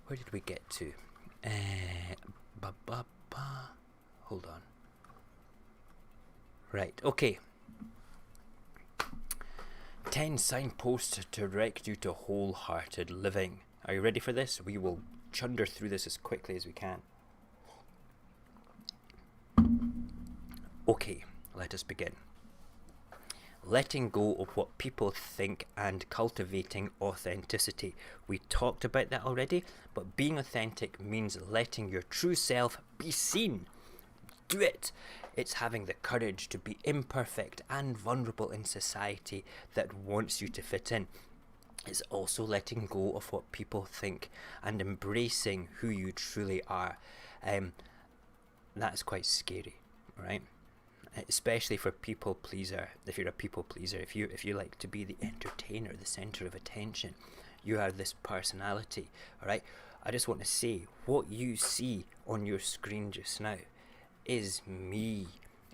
Where did we get to? Hold on. Right, okay. 10 signposts to direct you to wholehearted living. Are you ready for this? We will chunder through this as quickly as we can. Okay, let us begin. Letting go of what people think and cultivating authenticity. We talked about that already, but being authentic means letting your true self be seen. Do it. It's having the courage to be imperfect and vulnerable in society that wants you to fit in. It's also letting go of what people think and embracing who you truly are. That's quite scary, right? Especially for people pleaser. If you're a people pleaser, if you like to be the entertainer, the center of attention, you have this personality, all right? I just want to say, what you see on your screen just now is me.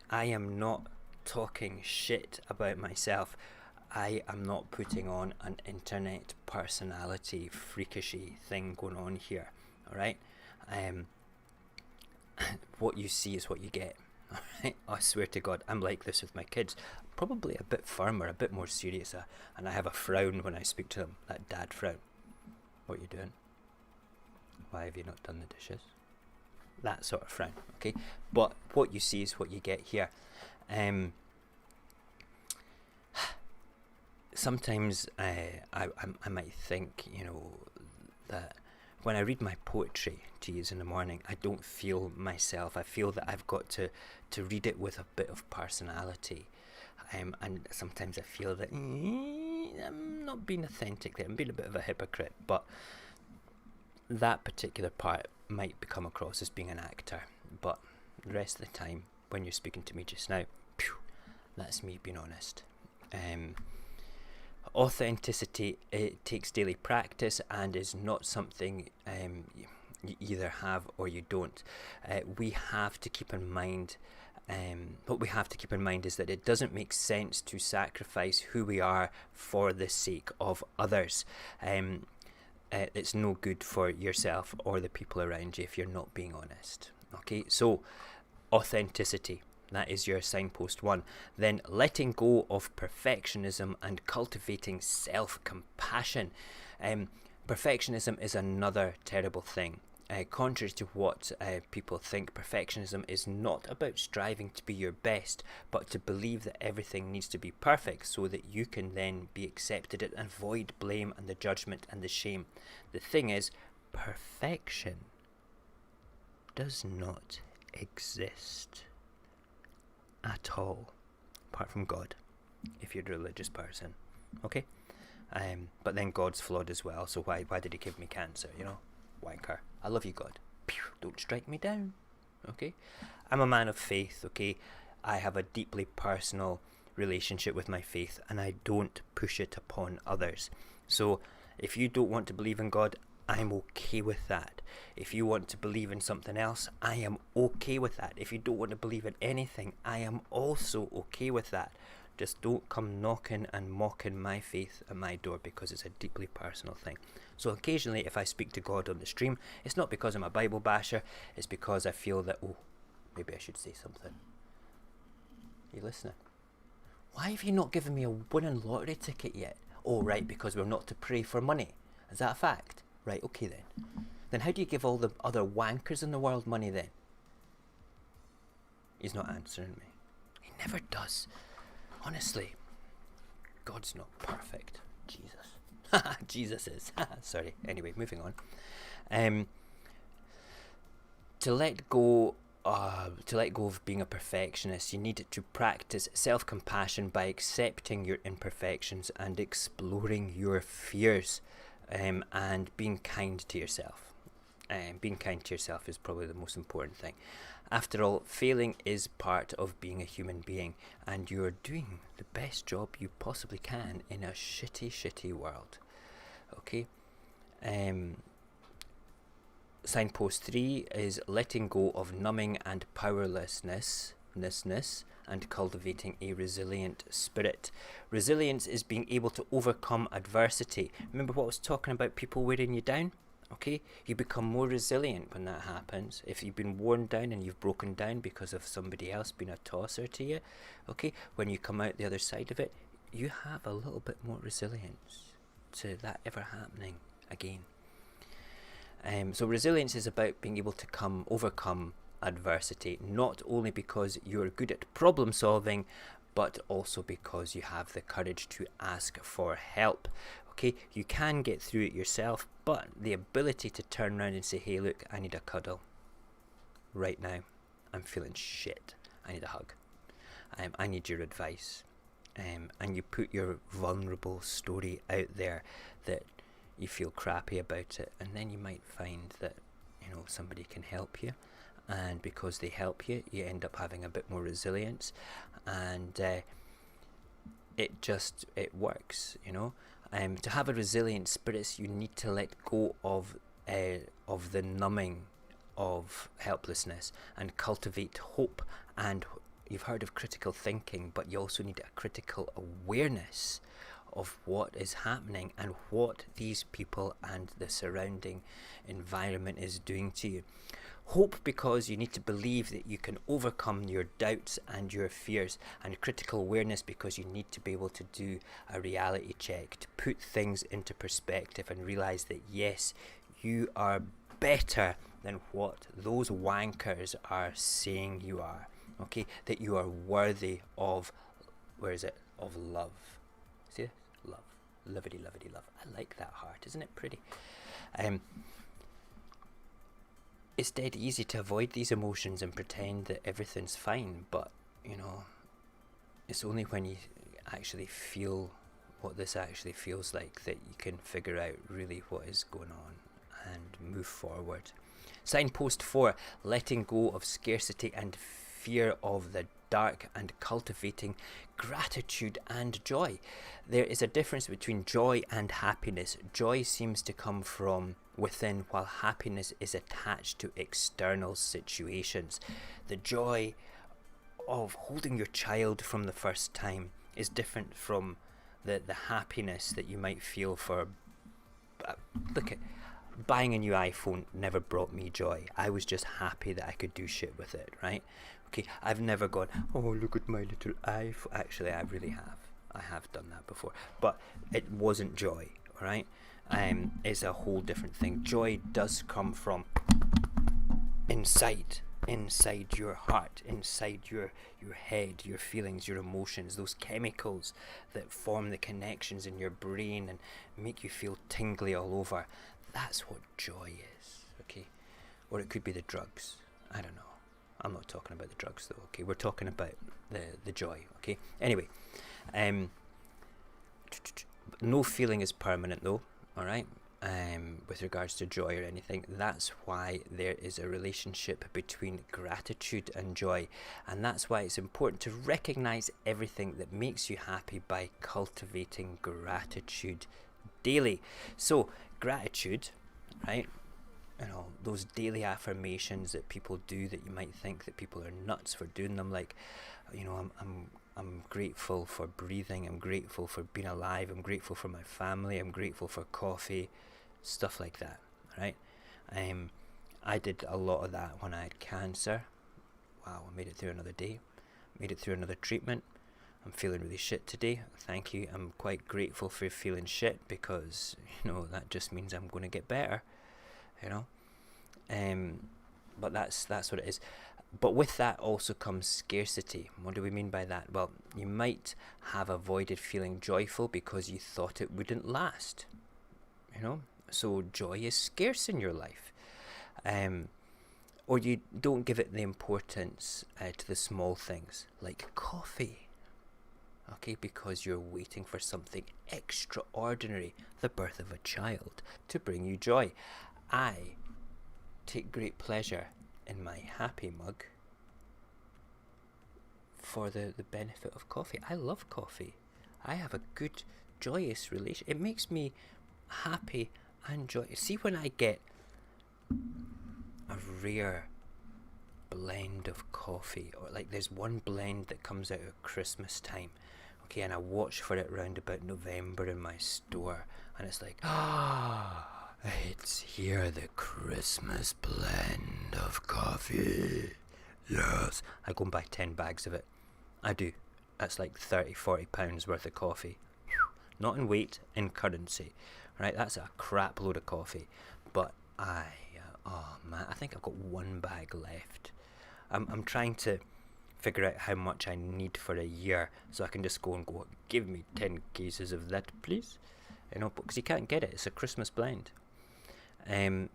I am not talking shit about myself. I am not putting on an internet personality freakishy thing going on here, all right? What you see is what you get. Alright, I swear to God, I'm like this with my kids. Probably a bit firmer, a bit more serious, and I have a frown when I speak to them. That dad frown. What are you doing? Why have you not done the dishes? That sort of frown, okay? But what you see is what you get here. Sometimes I might think, you know, that when I read my poetry to use in the morning, I don't feel myself. I feel that I've got to read it with a bit of personality. And sometimes I feel that I'm not being authentic there. I'm being a bit of a hypocrite. But that particular part might come across as being an actor. But the rest of the time, when you're speaking to me just now, that's me being honest. Authenticity, it takes daily practice and is not something you either have or you don't. We have to keep in mind, what we have to keep in mind is that it doesn't make sense to sacrifice who we are for the sake of others. It's no good for yourself or the people around you if you're not being honest. Okay, so authenticity, That is your signpost 1. Then letting go of perfectionism and cultivating self-compassion. Perfectionism is another terrible thing. Contrary to what people think, perfectionism is not about striving to be your best, but to believe that everything needs to be perfect so that you can then be accepted and avoid blame and the judgment and the shame. The thing is, perfection does not exist at all, apart from God, if you're a religious person. Okay? But then God's flawed as well, so why did he give me cancer, you know? Wanker. I love you, God. Pew, don't strike me down. Okay? I'm a man of faith, okay? I have a deeply personal relationship with my faith, and I don't push it upon others. So if you don't want to believe in God, I'm okay with that. If you want to believe in something else, I am okay with that. If you don't want to believe in anything, I am also okay with that. Just don't come knocking and mocking my faith at my door, because it's a deeply personal thing. So occasionally, if I speak to God on the stream, it's not because I'm a Bible basher, it's because I feel that, oh, maybe I should say something. Are you listening? Why have you not given me a winning lottery ticket yet? Oh, right, because we're not to pray for money. Is that a fact? Right, okay then. Then how do you give all the other wankers in the world money then? He's not answering me. He never does. Honestly, God's not perfect. Jesus. Jesus is. Sorry. Anyway, moving on. To let go of being a perfectionist, you need to practice self-compassion by accepting your imperfections and exploring your fears, and being kind to yourself. Being kind to yourself is probably the most important thing. After all, failing is part of being a human being, and you're doing the best job you possibly can in a shitty world. Okay? Signpost 3 is letting go of numbing and powerlessness and cultivating a resilient spirit. Resilience is being able to overcome adversity. Remember what I was talking about, people wearing you down? Okay, you become more resilient when that happens. If you've been worn down and you've broken down because of somebody else being a tosser to you, okay, when you come out the other side of it, you have a little bit more resilience to that ever happening again. So resilience is about being able to overcome adversity, not only because you're good at problem solving, but also because you have the courage to ask for help. Okay, you can get through it yourself, but the ability to turn around and say, hey, look, I need a cuddle right now. I'm feeling shit. I need a hug. I need your advice. And you put your vulnerable story out there that you feel crappy about it, and then you might find that, you know, somebody can help you, and because they help you, you end up having a bit more resilience, and it works, you know. To have a resilient spirit, you need to let go of the numbing of helplessness and cultivate hope. And you've heard of critical thinking, but you also need a critical awareness of what is happening and what these people and the surrounding environment is doing to you. Hope, because you need to believe that you can overcome your doubts and your fears, and critical awareness because you need to be able to do a reality check, to put things into perspective and realize that yes, you are better than what those wankers are saying you are. Okay, that you are worthy of, of love. See this? Love. Lovity, love. I like that heart, isn't it pretty? It's dead easy to avoid these emotions and pretend that everything's fine, but, you know, it's only when you actually feel what this actually feels like that you can figure out really what is going on and move forward. Signpost 4, letting go of scarcity and fear of the dark and cultivating gratitude and joy. There is a difference between joy and happiness. Joy seems to come from within, while happiness is attached to external situations. The joy of holding your child from the first time is different from the happiness that you might feel for look at buying a new iPhone never brought me joy. I was just happy that I could do shit with it, right? Okay, I've never gone, oh, look at my little iPhone. Actually, I really have. I have done that before. But it wasn't joy, alright? It's a whole different thing. Joy does come from inside your heart, inside your head, your feelings, your emotions, those chemicals that form the connections in your brain and make you feel tingly all over. That's what joy is, okay? Or it could be the drugs. I don't know. I'm not talking about the drugs though, okay? We're talking about the joy, okay? Anyway, no feeling is permanent though, alright? With regards to joy or anything. That's why there is a relationship between gratitude and joy, and that's why it's important to recognize everything that makes you happy by cultivating gratitude daily. So gratitude, right, you know, those daily affirmations that people do that you might think that people are nuts for doing them, like, you know, I'm grateful for breathing, I'm grateful for being alive, I'm grateful for my family, I'm grateful for coffee, stuff like that, right? I did a lot of that when I had cancer. Wow, I made it through another day, made it through another treatment. I'm feeling really shit today. Thank you. I'm quite grateful for feeling shit because, you know, that just means I'm going to get better, you know. But that's what it is. But with that also comes scarcity. What do we mean by that? Well, you might have avoided feeling joyful because you thought it wouldn't last, you know. So joy is scarce in your life. Or you don't give it the importance to the small things like coffee, okay, because you're waiting for something extraordinary, the birth of a child, to bring you joy. I take great pleasure in my happy mug for the benefit of coffee. I love coffee. I have a good, joyous relation. It makes me happy and joyous. See, when I get a rare blend of coffee, or like there's one blend that comes out at Christmas time, okay, and I watch for it round about November in my store, and it's like, it's here, the Christmas blend of coffee. Yes. I go and buy 10 bags of it. I do. That's like 30-40 pounds worth of coffee. Not in weight, in currency. Right, that's a crap load of coffee. But oh man, I think I've got one bag left. I'm trying to figure out how much I need for a year, so I can just go, give me 10 cases of that, please. You know, because you can't get it. It's a Christmas blend.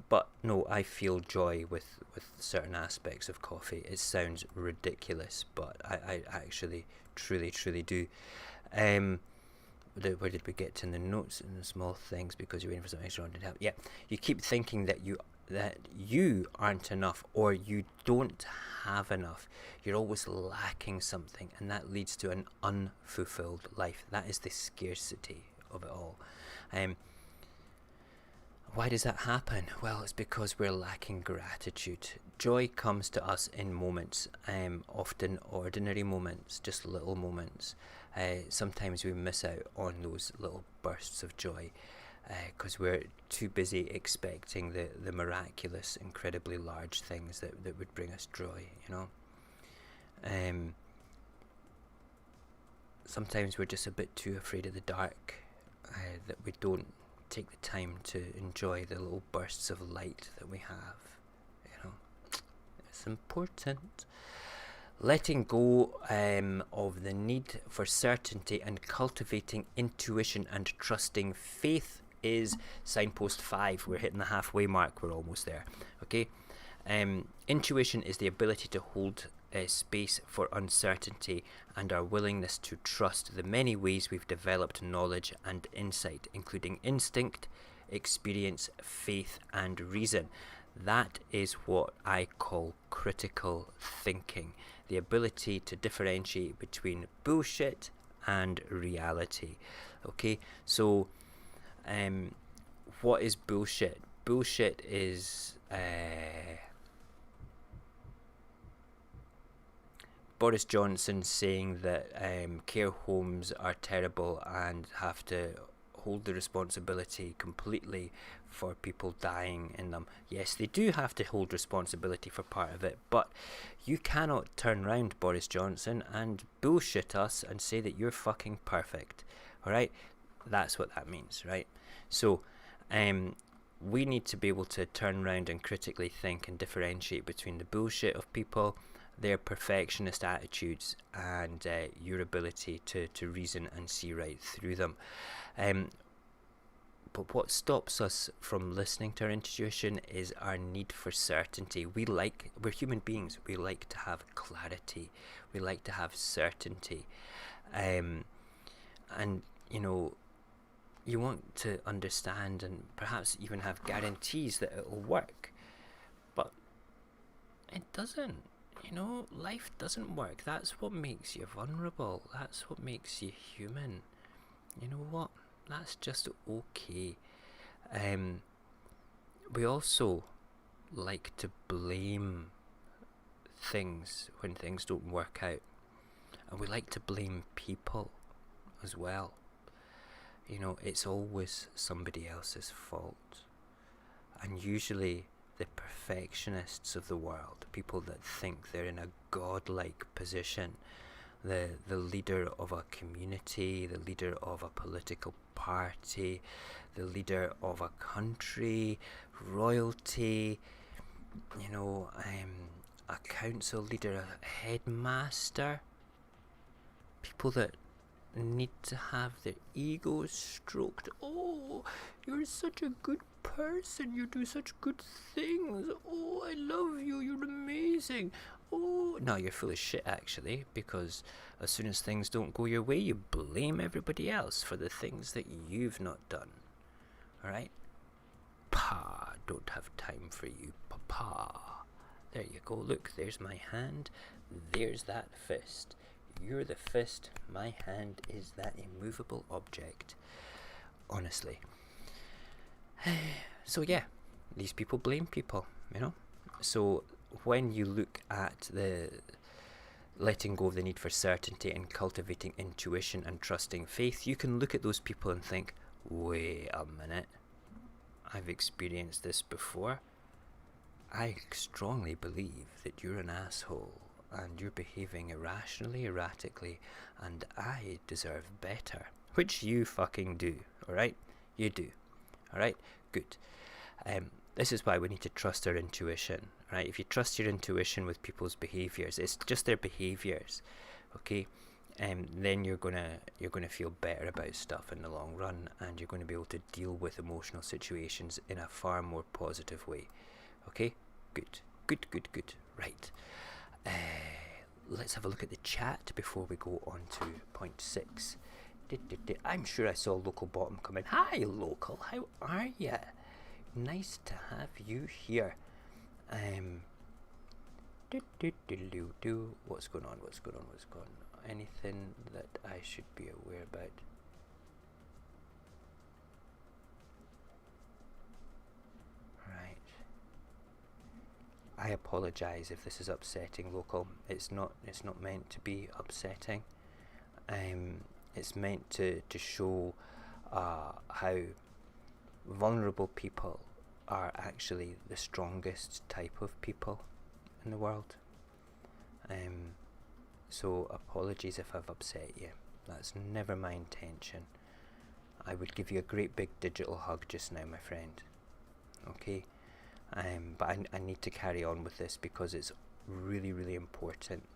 But no, I feel joy with certain aspects of coffee. It sounds ridiculous, but I actually truly do. Where did we get to in the notes and the small things? Because you're waiting for something extraordinary to help. Yeah, you keep thinking that you aren't enough, or you don't have enough. You're always lacking something, and that leads to an unfulfilled life. That is the scarcity of it all. Why does that happen? Well, it's because we're lacking gratitude. Joy comes to us in moments, often ordinary moments, just little moments. Sometimes we miss out on those little bursts of joy because we're too busy expecting the miraculous, incredibly large things that would bring us joy, you know. Sometimes we're just a bit too afraid of the dark, that we don't take the time to enjoy the little bursts of light that we have, you know. It's important. Letting go of the need for certainty and cultivating intuition and trusting faith is signpost 5. We're hitting the halfway mark. We're almost there. Okay. Intuition is the ability to hold space for uncertainty and our willingness to trust the many ways we've developed knowledge and insight, including instinct, experience, faith, and reason. That is what I call critical thinking, the ability to differentiate between bullshit and reality. Okay, so what is bullshit? Bullshit is Boris Johnson saying that care homes are terrible and have to hold the responsibility completely for people dying in them. Yes, they do have to hold responsibility for part of it, but you cannot turn round, Boris Johnson, and bullshit us and say that you're fucking perfect. Alright? That's what that means, right? So, we need to be able to turn around and critically think and differentiate between the bullshit of people, their perfectionist attitudes, and your ability to reason and see right through them. But what stops us from listening to our intuition is our need for certainty. We're human beings. We like to have clarity. We like to have certainty. And, you know, you want to understand and perhaps even have guarantees that it will work. But it doesn't. You know, life doesn't work. That's what makes you vulnerable. That's what makes you human. You know what? That's just okay. We also like to blame things when things don't work out. And we like to blame people as well. You know, it's always somebody else's fault. And usually the perfectionists of the world, people that think they're in a godlike position, the leader of a community, the leader of a political party, the leader of a country, royalty, you know, a council leader, a headmaster, people that need to have their egos stroked. Oh, you're such a good person, you do such good things. Oh, I love you, you're amazing. Oh, no, you're full of shit actually, because as soon as things don't go your way, you blame everybody else for the things that you've not done. Alright? Pa, don't have time for you, papa. There you go, look, there's my hand, there's that fist. You're the fist, my hand is that immovable object. Honestly. So yeah, these people blame people, you know. So when you look at the letting go of the need for certainty and cultivating intuition and trusting faith, you can look at those people and think, wait a minute, I've experienced this before. I strongly believe that you're an asshole and you're behaving irrationally, erratically, and I deserve better. Which you fucking do, alright? You do. Alright? Good. This is why we need to trust our intuition, right? If you trust your intuition with people's behaviours, it's just their behaviours, okay? Then you're gonna feel better about stuff in the long run, and you're going to be able to deal with emotional situations in a far more positive way. Okay? Good. Right. Let's have a look at the chat before we go on to point 6. I'm sure I saw Local Bottom come in. Hi, Local. How are ya? Nice to have you here. What's going on? Anything that I should be aware about? Right. I apologise if this is upsetting, Local. It's not meant to be upsetting. It's meant to show how vulnerable people are actually the strongest type of people in the world. So apologies if I've upset you. That's never my intention. I would give you a great big digital hug just now, my friend. Okay? But I need to carry on with this because it's really, really important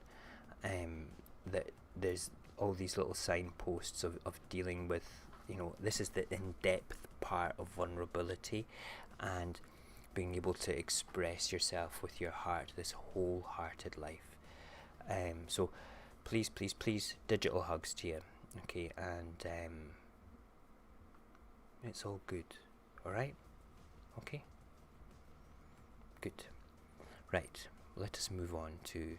that there's all these little signposts of dealing with, you know, this is the in-depth part of vulnerability and being able to express yourself with your heart, this wholehearted life. So please, digital hugs to you, okay, and it's all good, alright? Okay? Good. Right, let us move on to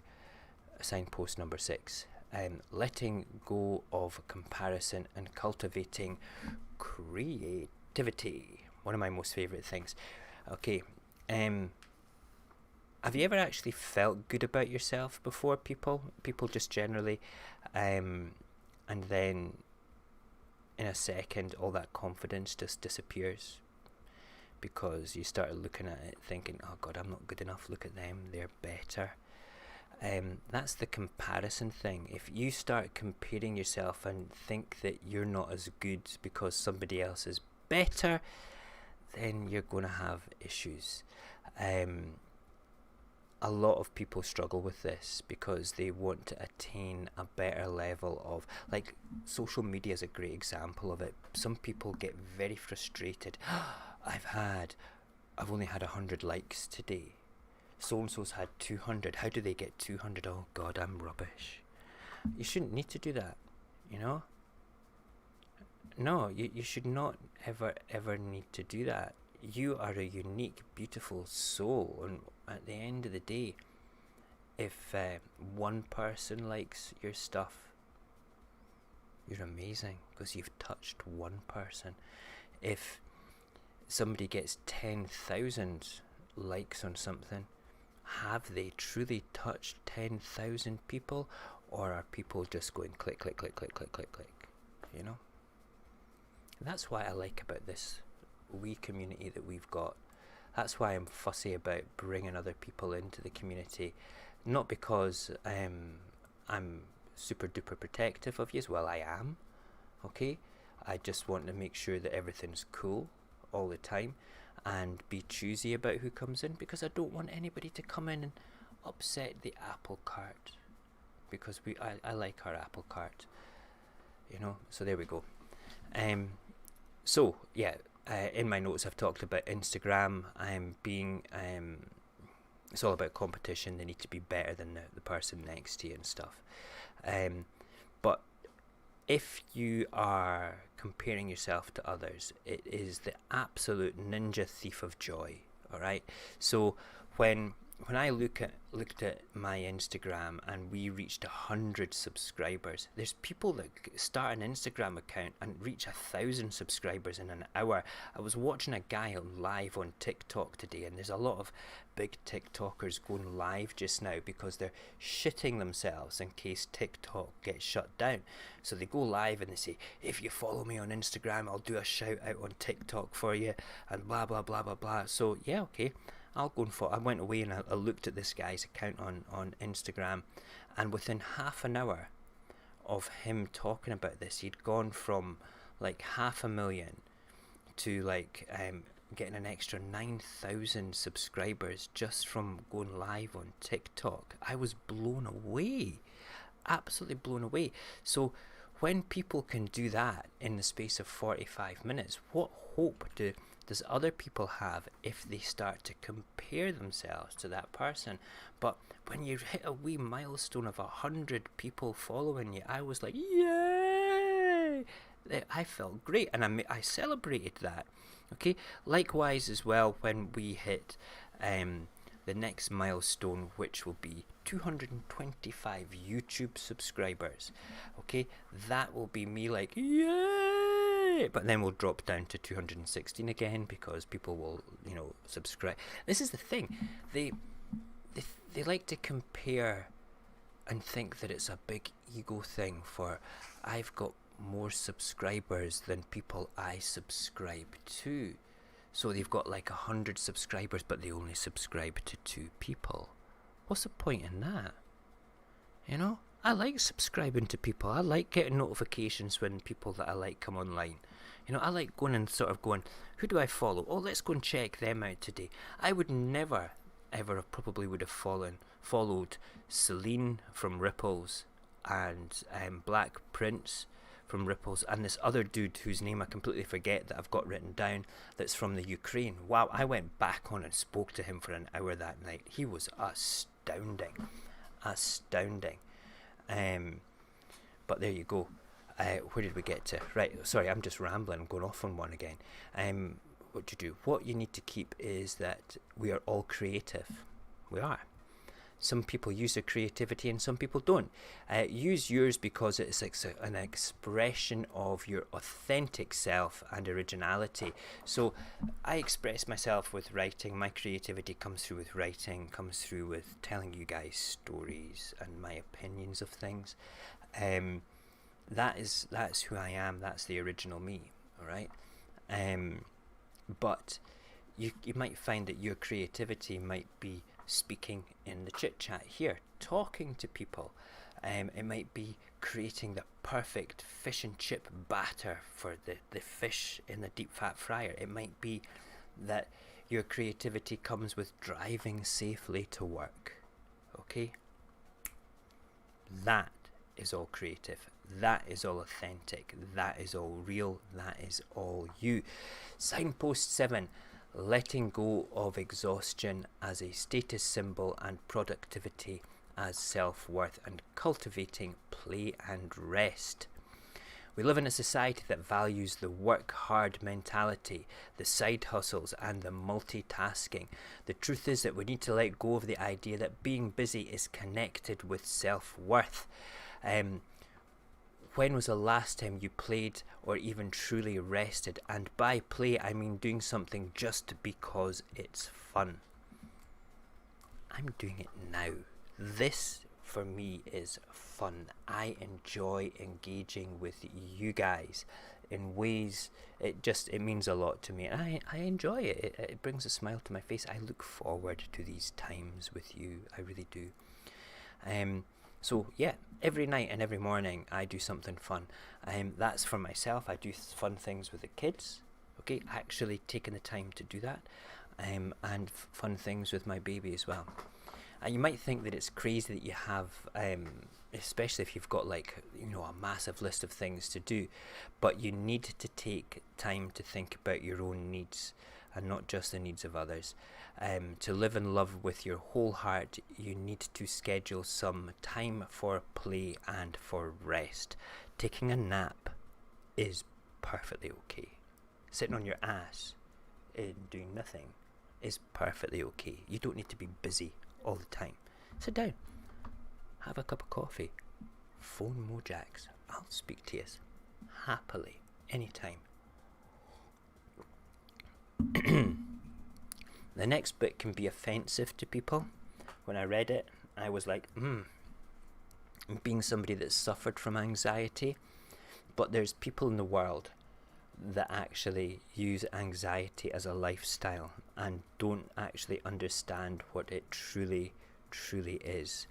signpost number 6. Letting go of comparison and cultivating creativity. One of my most favourite things. Okay, have you ever actually felt good about yourself before, people just generally, and then in a second, all that confidence just disappears, because you start looking at it thinking, oh God, I'm not good enough, look at them, they're better. That's the comparison thing. If you start comparing yourself and think that you're not as good because somebody else is better, then you're going to have issues. A lot of people struggle with this because they want to attain a better level of, like, social media is a great example of it. Some people get very frustrated. I've only had 100 likes today. So-and-so's had 200. How do they get 200? Oh God, I'm rubbish. You shouldn't need to do that, you know? No, you should not ever need to do that. You are a unique, beautiful soul, and at the end of the day, if one person likes your stuff, you're amazing, because you've touched one person. If somebody gets 10,000 likes on something, have they truly touched 10,000 people, or are people just going click, click, click, click, click, click, click, you know? That's what I like about this wee community that we've got. That's why I'm fussy about bringing other people into the community. Not because I'm super duper protective of you. Well, I am, okay? I just want to make sure that everything's cool all the time and be choosy about who comes in, because I don't want anybody to come in and upset the apple cart, because I like our apple cart, you know. So there we go. So yeah, in my notes I've talked about Instagram being it's all about competition. They need to be better than the person next to you and stuff. But if you are comparing yourself to others, it is the absolute ninja thief of joy. All right. So when I looked at my Instagram and we reached 100 subscribers, there's people that start an Instagram account and reach 1,000 subscribers in an hour. I was watching a guy live on TikTok today, and there's a lot of big TikTokers going live just now because they're shitting themselves in case TikTok gets shut down. So they go live and they say, if you follow me on Instagram, I'll do a shout out on TikTok for you, and blah blah blah blah blah. So yeah, okay, I'll go and I went away and I looked at this guy's account on Instagram, and within half an hour of him talking about this, he'd gone from like 500,000 to like getting an extra 9,000 subscribers just from going live on TikTok. I was blown away, absolutely blown away. So when people can do that in the space of 45 minutes, what hope does other people have if they start to compare themselves to that person? But when you hit a wee milestone of 100 people following you, I was like, yay! I felt great, and I celebrated that. Okay, likewise as well, when we hit the next milestone, which will be 225 YouTube subscribers. Okay, that will be me like, yay! But then we'll drop down to 216 again, because people will, you know, subscribe. This is the thing, they like to compare and think that it's a big ego thing for, I've got more subscribers than people I subscribe to. So they've got like 100 subscribers, but they only subscribe to 2 people. What's the point in that? You know, I like subscribing to people. I like getting notifications when people that I like come online. You know, I like going and sort of going, who do I follow? Oh, let's go and check them out today. I would never, ever would have followed Celine from Ripples and Black Prince from Ripples, and this other dude whose name I completely forget that I've got written down, that's from the Ukraine. Wow, I went back on and spoke to him for an hour that night. He was astounding. But there you go. Where did we get to? Right, sorry, I'm just rambling. I'm going off on one again. What to do? What you need to keep is that we are all creative. We are. Some people use their creativity and some people don't. Use yours because it's like an expression of your authentic self and originality. So I express myself with writing. My creativity comes through with writing, comes through with telling you guys stories and my opinions of things. that's who I am. That's the original me. All right. But you might find that your creativity might be speaking in the chit chat here, talking to people. It might be creating the perfect fish and chip batter for the fish in the deep fat fryer. It might be that your creativity comes with driving safely to work. Okay? That is all creative. That is all authentic. That is all real. That is all you. Signpost 7. Letting go of exhaustion as a status symbol and productivity as self-worth, and cultivating play and rest. We live in a society that values the work hard mentality, the side hustles and the multitasking. The truth is that we need to let go of the idea that being busy is connected with self-worth. When was the last time you played or even truly rested? And by play, I mean doing something just because it's fun. I'm doing it now. This, for me, is fun. I enjoy engaging with you guys in ways, it means a lot to me. And I enjoy it. It brings a smile to my face. I look forward to these times with you. I really do. So yeah, every night and every morning I do something fun. That's for myself. I do fun things with the kids. Okay, actually taking the time to do that. And fun things with my baby as well. And you might think that it's crazy that you have, especially if you've got like, a massive list of things to do, but you need to take time to think about your own needs and not just the needs of others. To live in love with your whole heart, you need to schedule some time for play and for rest. Taking a nap is perfectly okay. Sitting on your ass and doing nothing is perfectly okay. You don't need to be busy all the time. Sit down, have a cup of coffee, phone Mojax. I'll speak to you happily anytime. The next bit can be offensive to people. When I read it, I was like, being somebody that's suffered from anxiety, but there's people in the world that actually use anxiety as a lifestyle and don't actually understand what it truly is.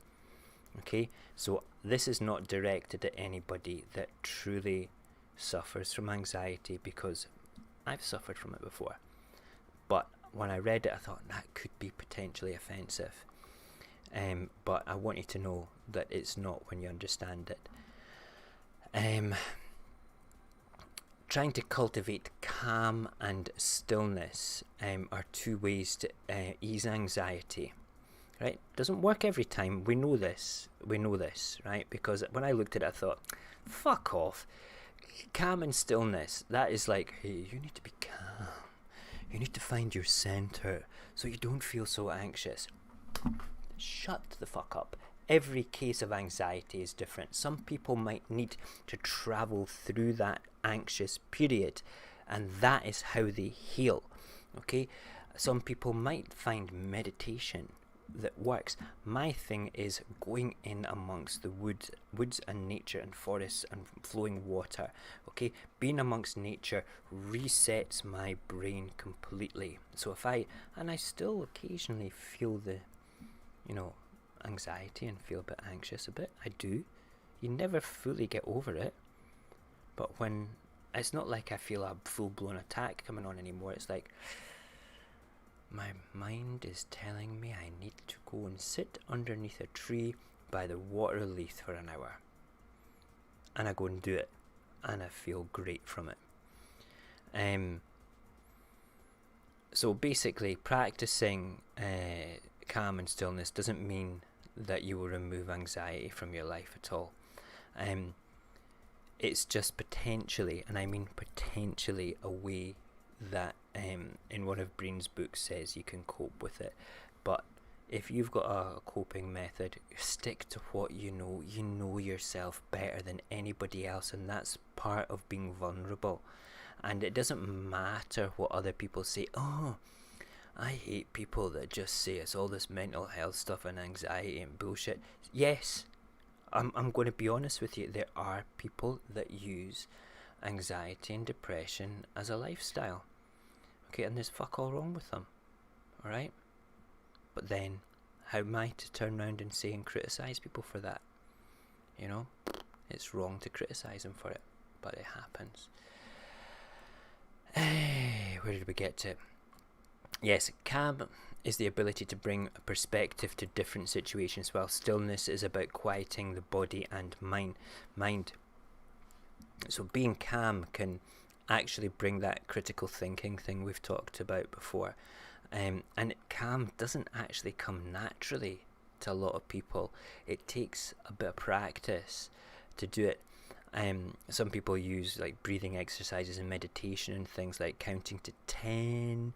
Okay, so this is not directed at anybody that truly suffers from anxiety, because I've suffered from it before. But when I read it, I thought that could be potentially offensive. But I want you to know that it's not when you understand it. Trying to cultivate calm and stillness are two ways to ease anxiety. Right? Doesn't work every time. We know this, right? Because when I looked at it, I thought, fuck off. Calm and stillness, that is like, hey, you need to be calm. You need to find your center so you don't feel so anxious. Shut the fuck up. Every case of anxiety is different. Some people might need to travel through that anxious period, and that is how they heal. Okay? Some people might find meditation that works. My thing is going in amongst the woods and nature and forests and flowing water. Okay, being amongst nature resets my brain completely. So I still occasionally feel the anxiety and feel a bit anxious, I do. You never fully get over it, but when it's not like I feel a full-blown attack coming on anymore. It's like my mind is telling me I need to go and sit underneath a tree by the water leaf for an hour. And I go and do it. And I feel great from it. So basically, practicing calm and stillness doesn't mean that you will remove anxiety from your life at all. It's just potentially, and I mean potentially, a way that in one of Breen's books says you can cope with it. But if you've got a coping method, stick to what you know. You know yourself better than anybody else, and that's part of being vulnerable. And it doesn't matter what other people say. Oh, I hate people that just say it's all this mental health stuff and anxiety and bullshit. Yes, I'm going to be honest with you, there are people that use anxiety and depression as a lifestyle. Okay, and there's fuck all wrong with them. Alright? But then, how am I to turn around and say and criticise people for that? You know? It's wrong to criticise them for it, but it happens. Where did we get to? Yes, calm is the ability to bring a perspective to different situations, while stillness is about quieting the body and mind. So being calm can actually bring that critical thinking thing we've talked about before. And calm doesn't actually come naturally to a lot of people. It takes a bit of practice to do it. Some people use like breathing exercises and meditation and things like counting to 10.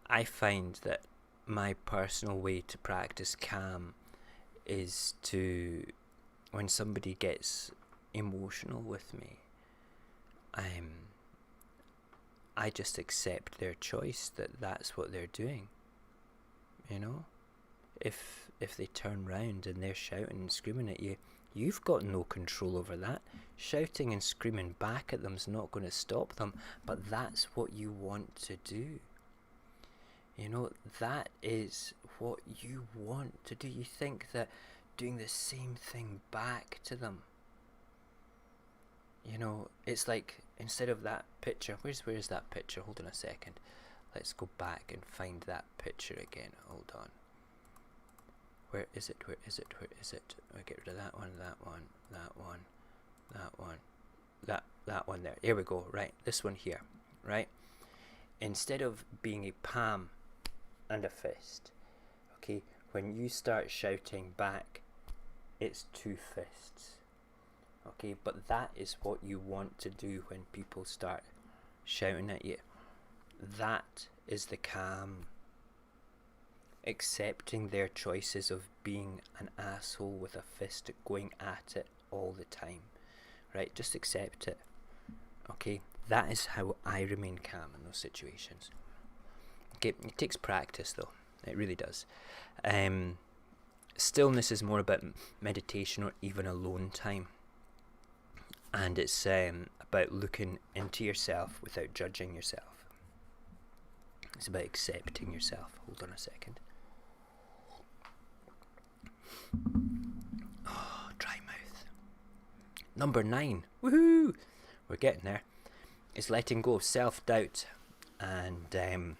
I find that my personal way to practice calm is to, when somebody gets emotional with me, I just accept their choice, that that's what they're doing. You know, if they turn round and they're shouting and screaming at you, you've got no control over that. Shouting and screaming back at them's not going to stop them, but that's what you want to do. You know, that is what you want to do. You think that doing the same thing back to them, you know, it's like, instead of that picture, where's that picture? Hold on a second. Let's go back and find that picture again. Hold on. Where is it? I'll get rid of that one, that one there. Here we go. Right, this one here. Right? Instead of being a palm and a fist, okay, when you start shouting back, it's two fists. Okay, but that is what you want to do when people start shouting at you. That is the calm. Accepting their choices of being an asshole with a fist going at it all the time. Right? Just accept it. Okay? That is how I remain calm in those situations. Okay, it takes practice though. It really does. Stillness is more about meditation or even alone time. And it's about looking into yourself without judging yourself. It's about accepting yourself. Hold on a second. Oh, dry mouth. Number 9. Woohoo! We're getting there. Is letting go of self-doubt and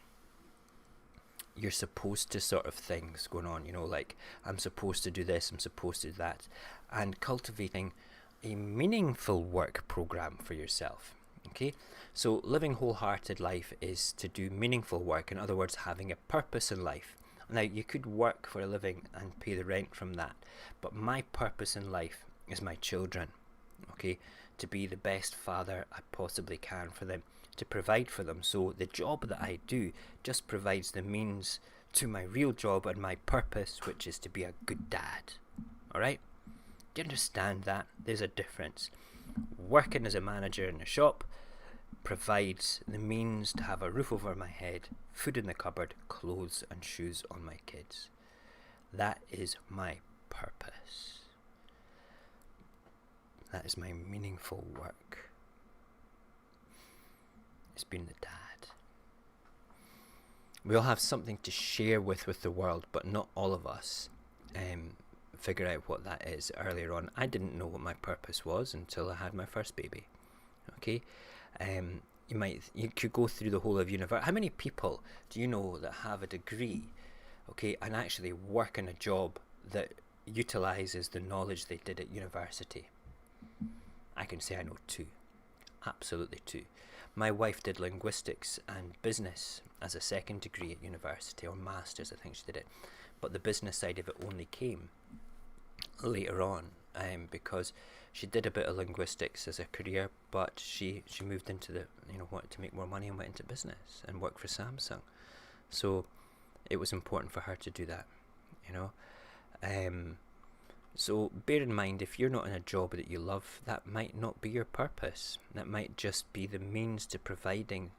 you're supposed to sort of things going on, you know, like I'm supposed to do this, I'm supposed to do that, and cultivating a meaningful work program for yourself. Okay, so living wholehearted life is to do meaningful work. In other words, having a purpose in life. Now, you could work for a living and pay the rent from that, but my purpose in life is my children. Okay, to be the best father I possibly can for them, to provide for them. So the job that I do just provides the means to my real job and my purpose, which is to be a good dad. Alright? Do you understand that? There's a difference. Working as a manager in a shop provides the means to have a roof over my head, food in the cupboard, clothes and shoes on my kids. That is my purpose. That is my meaningful work. It's being the dad. We all have something to share with the world, but not all of us figure out what that is earlier on. I didn't know what my purpose was until I had my first baby. Okay, you could go through the whole of university. How many people do you know that have a degree, okay, and actually work in a job that utilizes the knowledge they did at university? I can say I know 2. Absolutely 2. My wife did linguistics and business as a second degree at university, or masters, I think she did it. But the business side of it only came later on, because she did a bit of linguistics as a career, but she moved into the, wanted to make more money and went into business and worked for Samsung. So it was important for her to do that, So bear in mind, if you're not in a job that you love, that might not be your purpose. That might just be the means to providing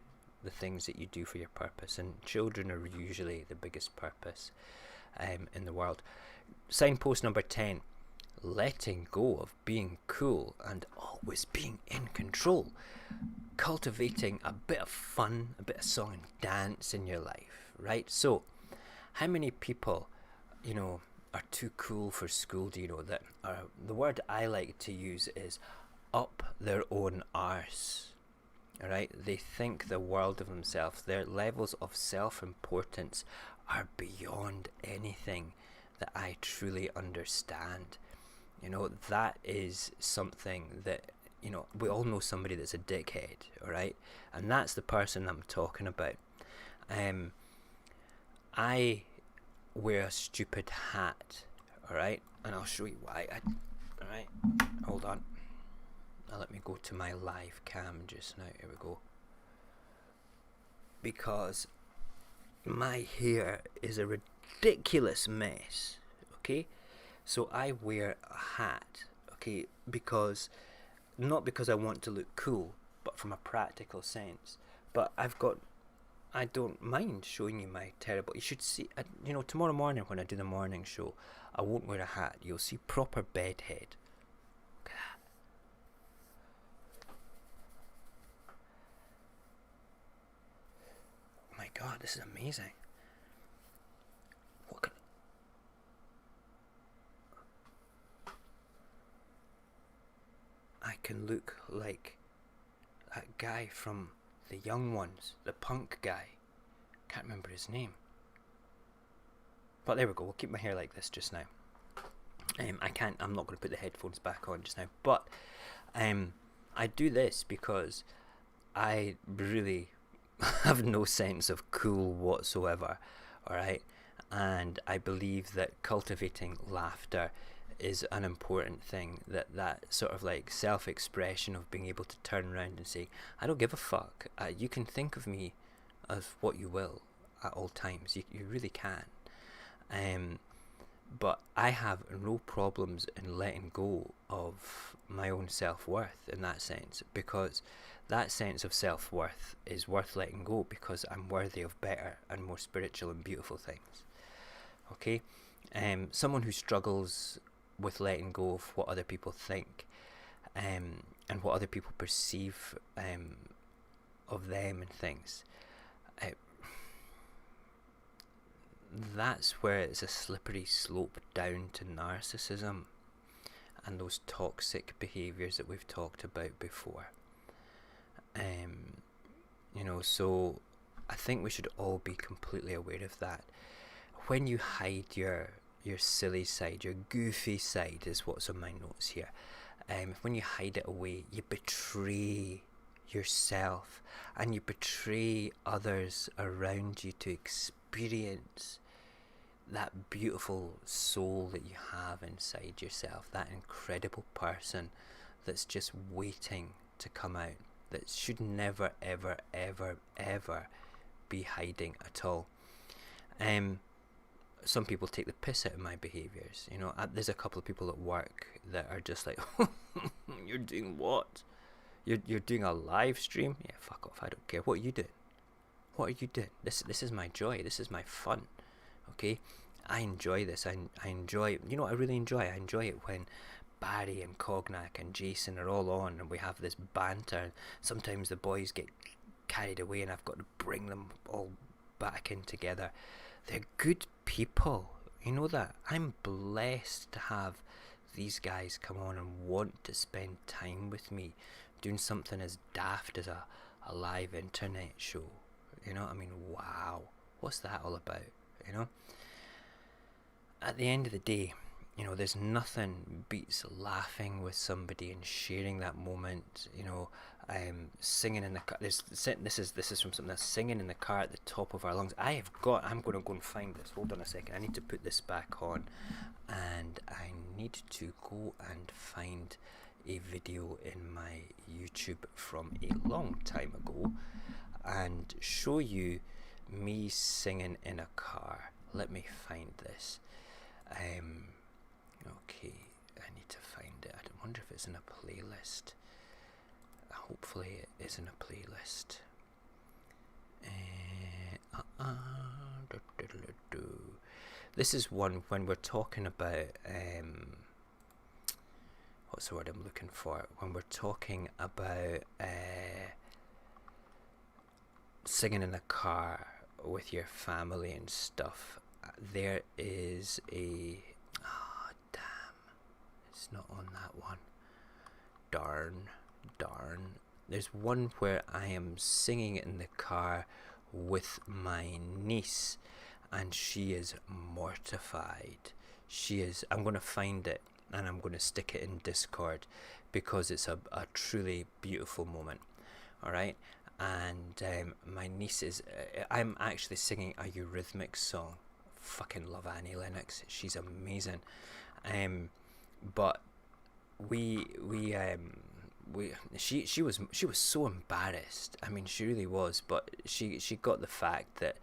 the things that you do for your purpose. And children are usually the biggest purpose in the world. signpost number 10. Letting go of being cool and always being in control. Cultivating a bit of fun, a bit of song and dance in your life, right? So, how many people, are too cool for school? Do you know that? The word I like to use is up their own arse. Alright? They think the world of themselves. Their levels of self-importance are beyond anything that I truly understand. That is something that, we all know somebody that's a dickhead, alright? And that's the person I'm talking about. I wear a stupid hat, alright? And I'll show you why. Alright, hold on. Now let me go to my live cam just now. Here we go. Because my hair is a ridiculous mess, okay? So I wear a hat, okay, not because I want to look cool, but from a practical sense. But I don't mind showing you my terrible, you should see, tomorrow morning when I do the morning show, I won't wear a hat. You'll see proper bedhead. Look at that. Oh my God, this is amazing. I can look like that guy from The Young Ones, the punk guy. Can't remember his name. But there we go, we'll keep my hair like this just now. I'm not going to put the headphones back on just now. But I do this because I really have no sense of cool whatsoever. Alright? And I believe that cultivating laughter is an important thing, that sort of like self-expression of being able to turn around and say, I don't give a fuck, you can think of me as what you will at all times, you really can, but I have no problems in letting go of my own self-worth in that sense, because that sense of self-worth is worth letting go, because I'm worthy of better and more spiritual and beautiful things, okay? Someone who struggles with letting go of what other people think, and what other people perceive of them and things, that's where it's a slippery slope down to narcissism and those toxic behaviours that we've talked about before. So I think we should all be completely aware of that. When you hide your silly side, your goofy side is what's on my notes here. When you hide it away, you betray yourself and you betray others around you to experience that beautiful soul that you have inside yourself, that incredible person that's just waiting to come out, that should never, ever, ever, ever be hiding at all. Some people take the piss out of my behaviours. There's a couple of people at work that are just like, you're doing what? You're doing a live stream? Yeah, fuck off, I don't care. What are you doing? What are you doing? This is my joy. This is my fun. Okay? I enjoy this. I enjoy, what I really enjoy? I enjoy it when Barry and Cognac and Jason are all on and we have this banter. Sometimes the boys get carried away and I've got to bring them all back in together. They're good people, you know that. I'm blessed to have these guys come on and want to spend time with me doing something as daft as a live internet show. Wow, what's that all about? At the end of the day, there's nothing beats laughing with somebody and sharing that moment. Singing in the car. This is from something that's singing in the car at the top of our lungs. I'm going to go and find this. Hold on a second. I need to put this back on, and I need to go and find a video in my YouTube from a long time ago and show you me singing in a car. Let me find this. Okay, I need to find it. I wonder if it's in a playlist. Hopefully it is in a playlist. this is one when we're talking about what's the word I'm looking for? When we're talking about singing in a car with your family and stuff, there is a damn, it's not on that one. Darn. There's one where I am singing in the car with my niece, and she is mortified. I'm going to find it and I'm going to stick it in Discord because it's a truly beautiful moment. Alright? And my niece is, I'm actually singing a Eurythmics song. Fucking love Annie Lennox. She's amazing. But she was so embarrassed. I mean, she really was. But she got the fact that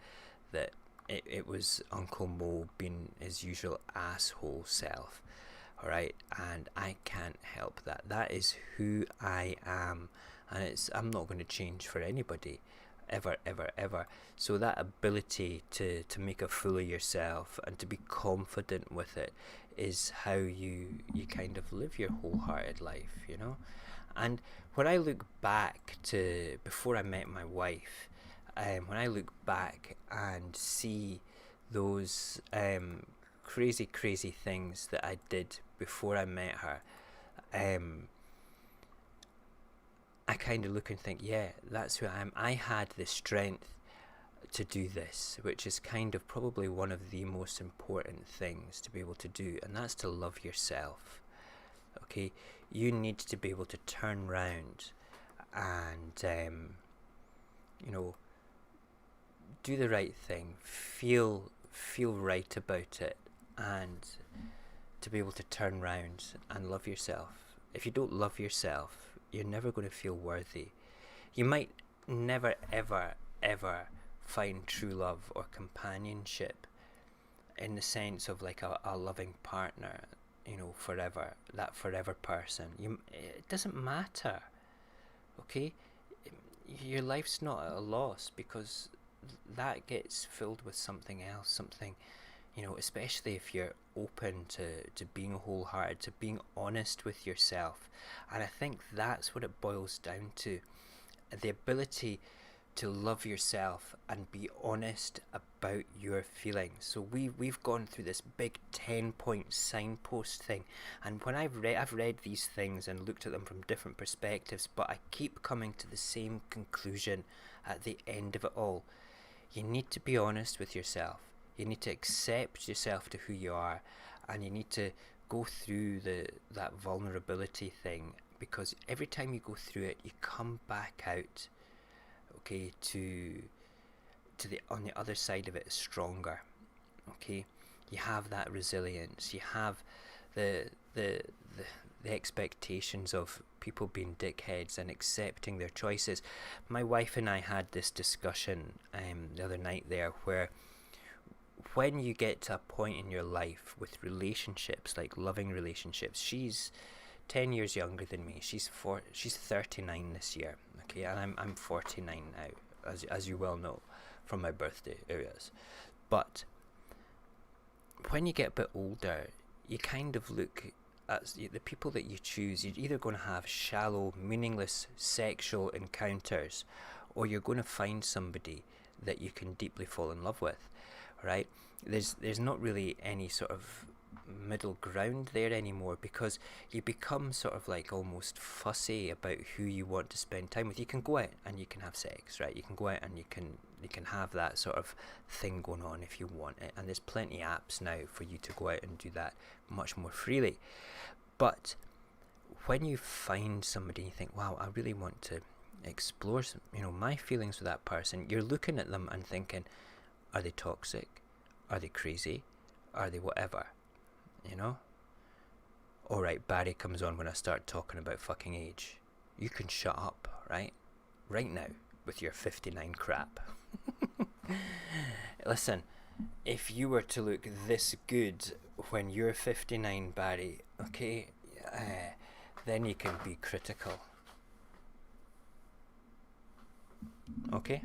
it was Uncle Mo being his usual asshole self. All right, and I can't help that. That is who I am, and I'm not going to change for anybody, ever. So that ability to make a fool of yourself and to be confident with it is how you kind of live your wholehearted life, you know. And when I look back to before I met my wife, when I look back and see those crazy things that I did before I met her, I kind of look and think, yeah, that's who I am. I had the strength to do this, which is kind of probably one of the most important things to be able to do, and that's to love yourself. Okay, you need to be able to turn round and do the right thing, feel right about it, and to be able to turn round and love yourself. If you don't love yourself, you're never going to feel worthy. You might never ever find true love or companionship in the sense of like a loving partner, forever, that forever person. It doesn't matter, okay? Your life's not at a loss because that gets filled with something else, something, especially if you're open to being wholehearted, to being honest with yourself. And I think that's what it boils down to, the ability to love yourself and be honest about your feelings. So we've gone through this big 10-point signpost thing, and when I've read these things and looked at them from different perspectives, but I keep coming to the same conclusion at the end of it all. You need to be honest with yourself. You need to accept yourself to who you are, and you need to go through that vulnerability thing, because every time you go through it, you come back out, okay, to the on the other side of it stronger. Okay, you have that resilience. You have the expectations of people being dickheads and accepting their choices. My wife and I had this discussion the other night there, where when you get to a point in your life with relationships, like loving relationships, she's 10 years younger than me. She's 39 this year, okay, and I'm 49 now, as you well know from my birthday areas. But when you get a bit older, you kind of look at the people that you choose. You're either going to have shallow, meaningless sexual encounters, or you're going to find somebody that you can deeply fall in love with, right? There's not really any sort of middle ground there anymore, because you become sort of like almost fussy about who you want to spend time with. You can go out and you can have sex, right? You can go out and you can have that sort of thing going on if you want it, and there's plenty of apps now for you to go out and do that much more freely. But when you find somebody and you think, wow, I really want to explore some, my feelings with that person, you're looking at them and thinking, are they toxic? Are they crazy? Are they whatever? Alright, Barry comes on when I start talking about fucking age. You can shut up, right? Right now, with your 59 crap. Listen, if you were to look this good when you're 59, Barry, okay, then you can be critical. Okay?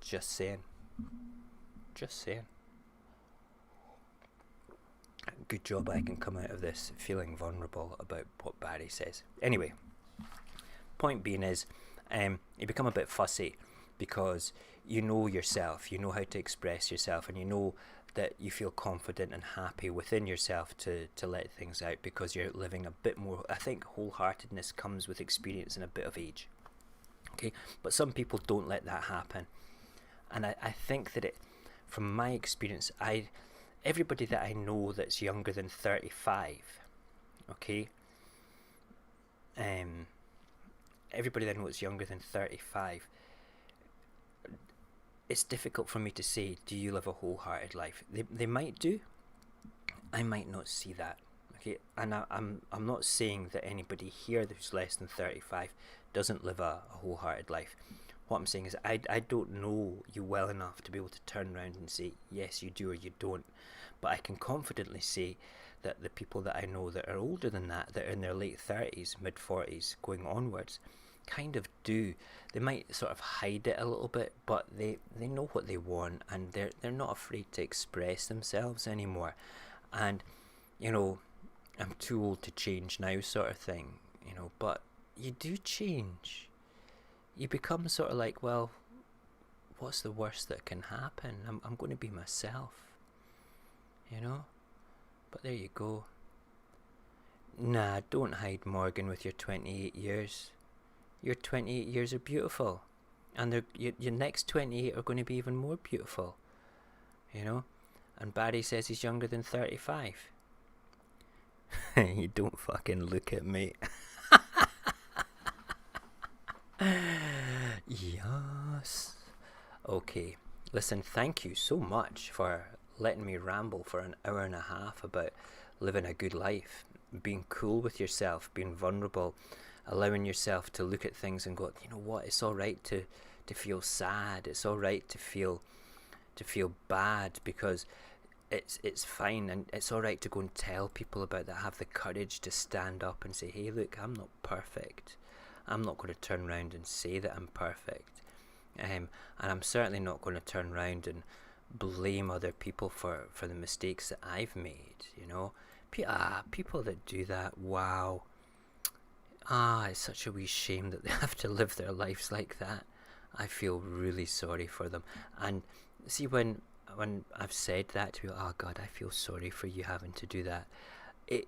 Just saying. good job I can come out of this feeling vulnerable about what Barry says. Anyway, point being is, you become a bit fussy because you know yourself, you know how to express yourself, and you know that you feel confident and happy within yourself to let things out because you're living a bit more. I think wholeheartedness comes with experience and a bit of age. Okay, but some people don't let that happen. And I think that from my experience, everybody that I know that's younger than 35, okay, everybody that I know that's younger than 35, it's difficult for me to say, do you live a wholehearted life? They might do. I might not see that. Okay, and I'm not saying that anybody here who's less than 35 doesn't live a wholehearted life. What I'm saying is I don't know you well enough to be able to turn around and say yes you do or you don't, but I can confidently say that the people that I know that are older than that are in their late 30s, mid 40s going onwards, kind of do. They might sort of hide it a little bit, but they know what they want, and they're not afraid to express themselves anymore. And you know, I'm too old to change now, sort of thing, you know, but you do change. You become sort of like, well, what's the worst that can happen? I'm going to be myself, you know. But there you go. Nah, don't hide, Morgan, with your 28 years. Your 28 years are beautiful, and your next 28 are going to be even more beautiful, you know. And Barry says he's younger than 35. You don't fucking look at me. Yes. Okay, listen, thank you so much for letting me ramble for an hour and a half about living a good life, being cool with yourself, being vulnerable, allowing yourself to look at things and go, you know what, it's alright to feel sad, it's alright to feel bad, because it's fine, and it's alright to go and tell people about that, have the courage to stand up and say, hey look, I'm not perfect. I'm not going to turn around and say that I'm perfect, and I'm certainly not going to turn around and blame other people for the mistakes that I've made, you know. People that do that, wow. It's such a wee shame that they have to live their lives like that. I feel really sorry for them. And see, when I've said that to people, oh God, I feel sorry for you having to do that, it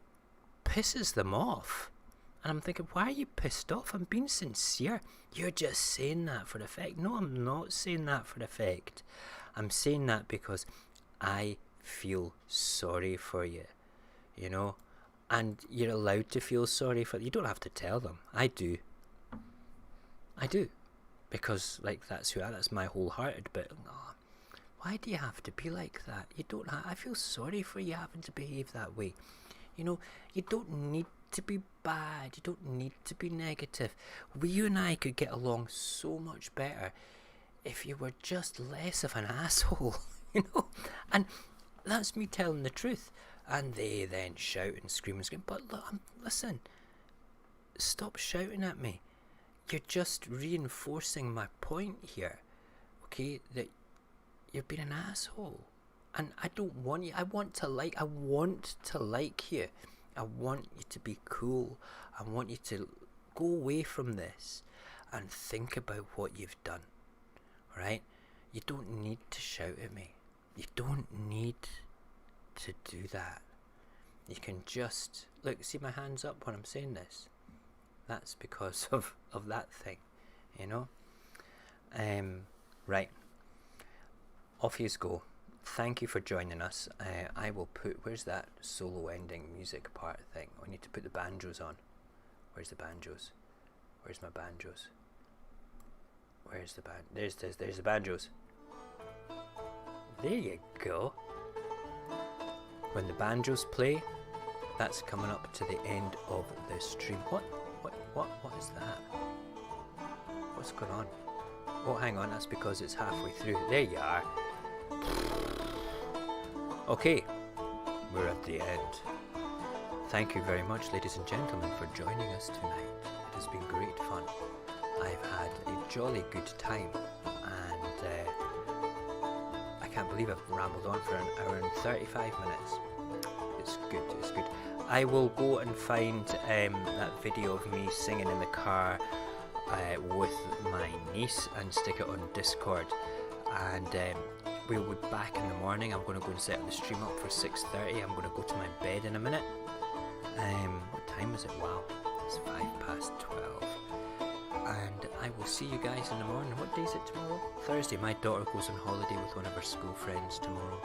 pisses them off. And I'm thinking, why are you pissed off? I'm being sincere. You're just saying that for effect. No, I'm not saying that for effect. I'm saying that because I feel sorry for you, you know. And you're allowed to feel sorry for them. You don't have to tell them. I do. Because, like, that's my wholehearted bit. Oh, why do you have to be like that? You don't I feel sorry for you having to behave that way. You know, you don't need to be bad. You don't need to be negative. You and I could get along so much better if you were just less of an asshole, you know. And that's me telling the truth. And they then shout and scream and scream. But look, listen, stop shouting at me. You're just reinforcing my point here, okay? That you're being an asshole. And I don't want you. I want to like you. I want you to be cool. I want you to go away from this and think about what you've done, right? You don't need to shout at me. You don't need to do that. You can just look, see my hands up when I'm saying this. That's because of that thing, you know. Right, off you go. Thank you for joining us. I will put, where's that solo ending music part thing? I need to put the banjos on. Where's the banjos? Where's my banjos? Where's the band? There's the banjos. There you go. When the banjos play, that's coming up to the end of the stream. What is that? What's going on? Oh, hang on, that's because it's halfway through. There you are. Okay, we're at the end. Thank you very much, ladies and gentlemen, for joining us tonight. It has been great fun. I've had a jolly good time, and I can't believe I've rambled on for an hour and 35 minutes. It's good, it's good. I will go and find that video of me singing in the car with my niece and stick it on Discord. And we'll be back in the morning. I'm going to go and set the stream up for 6:30. I'm going to go to my bed in a minute. What time is it? Wow, it's 12:05. And I will see you guys in the morning. What day is it tomorrow? Thursday. My daughter goes on holiday with one of her school friends tomorrow.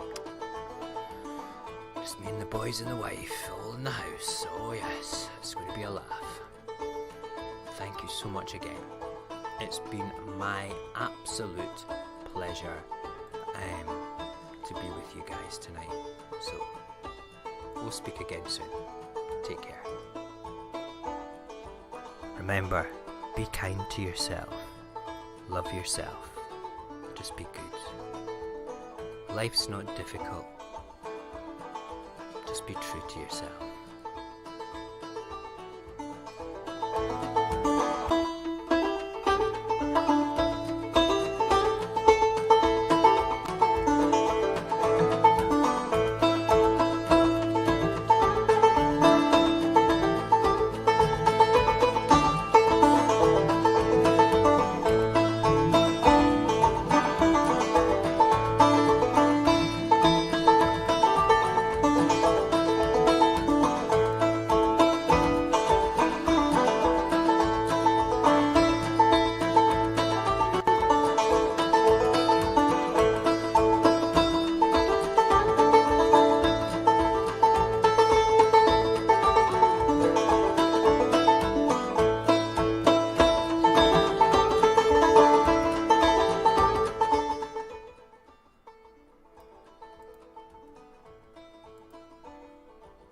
Just me and the boys and the wife, all in the house. Oh yes, it's going to be a laugh. Thank you so much again. It's been my absolute pleasure to be with you guys tonight. So, we'll speak again soon. Take care. Remember, be kind to yourself. Love yourself. Just be good. Life's not difficult. Just be true to yourself.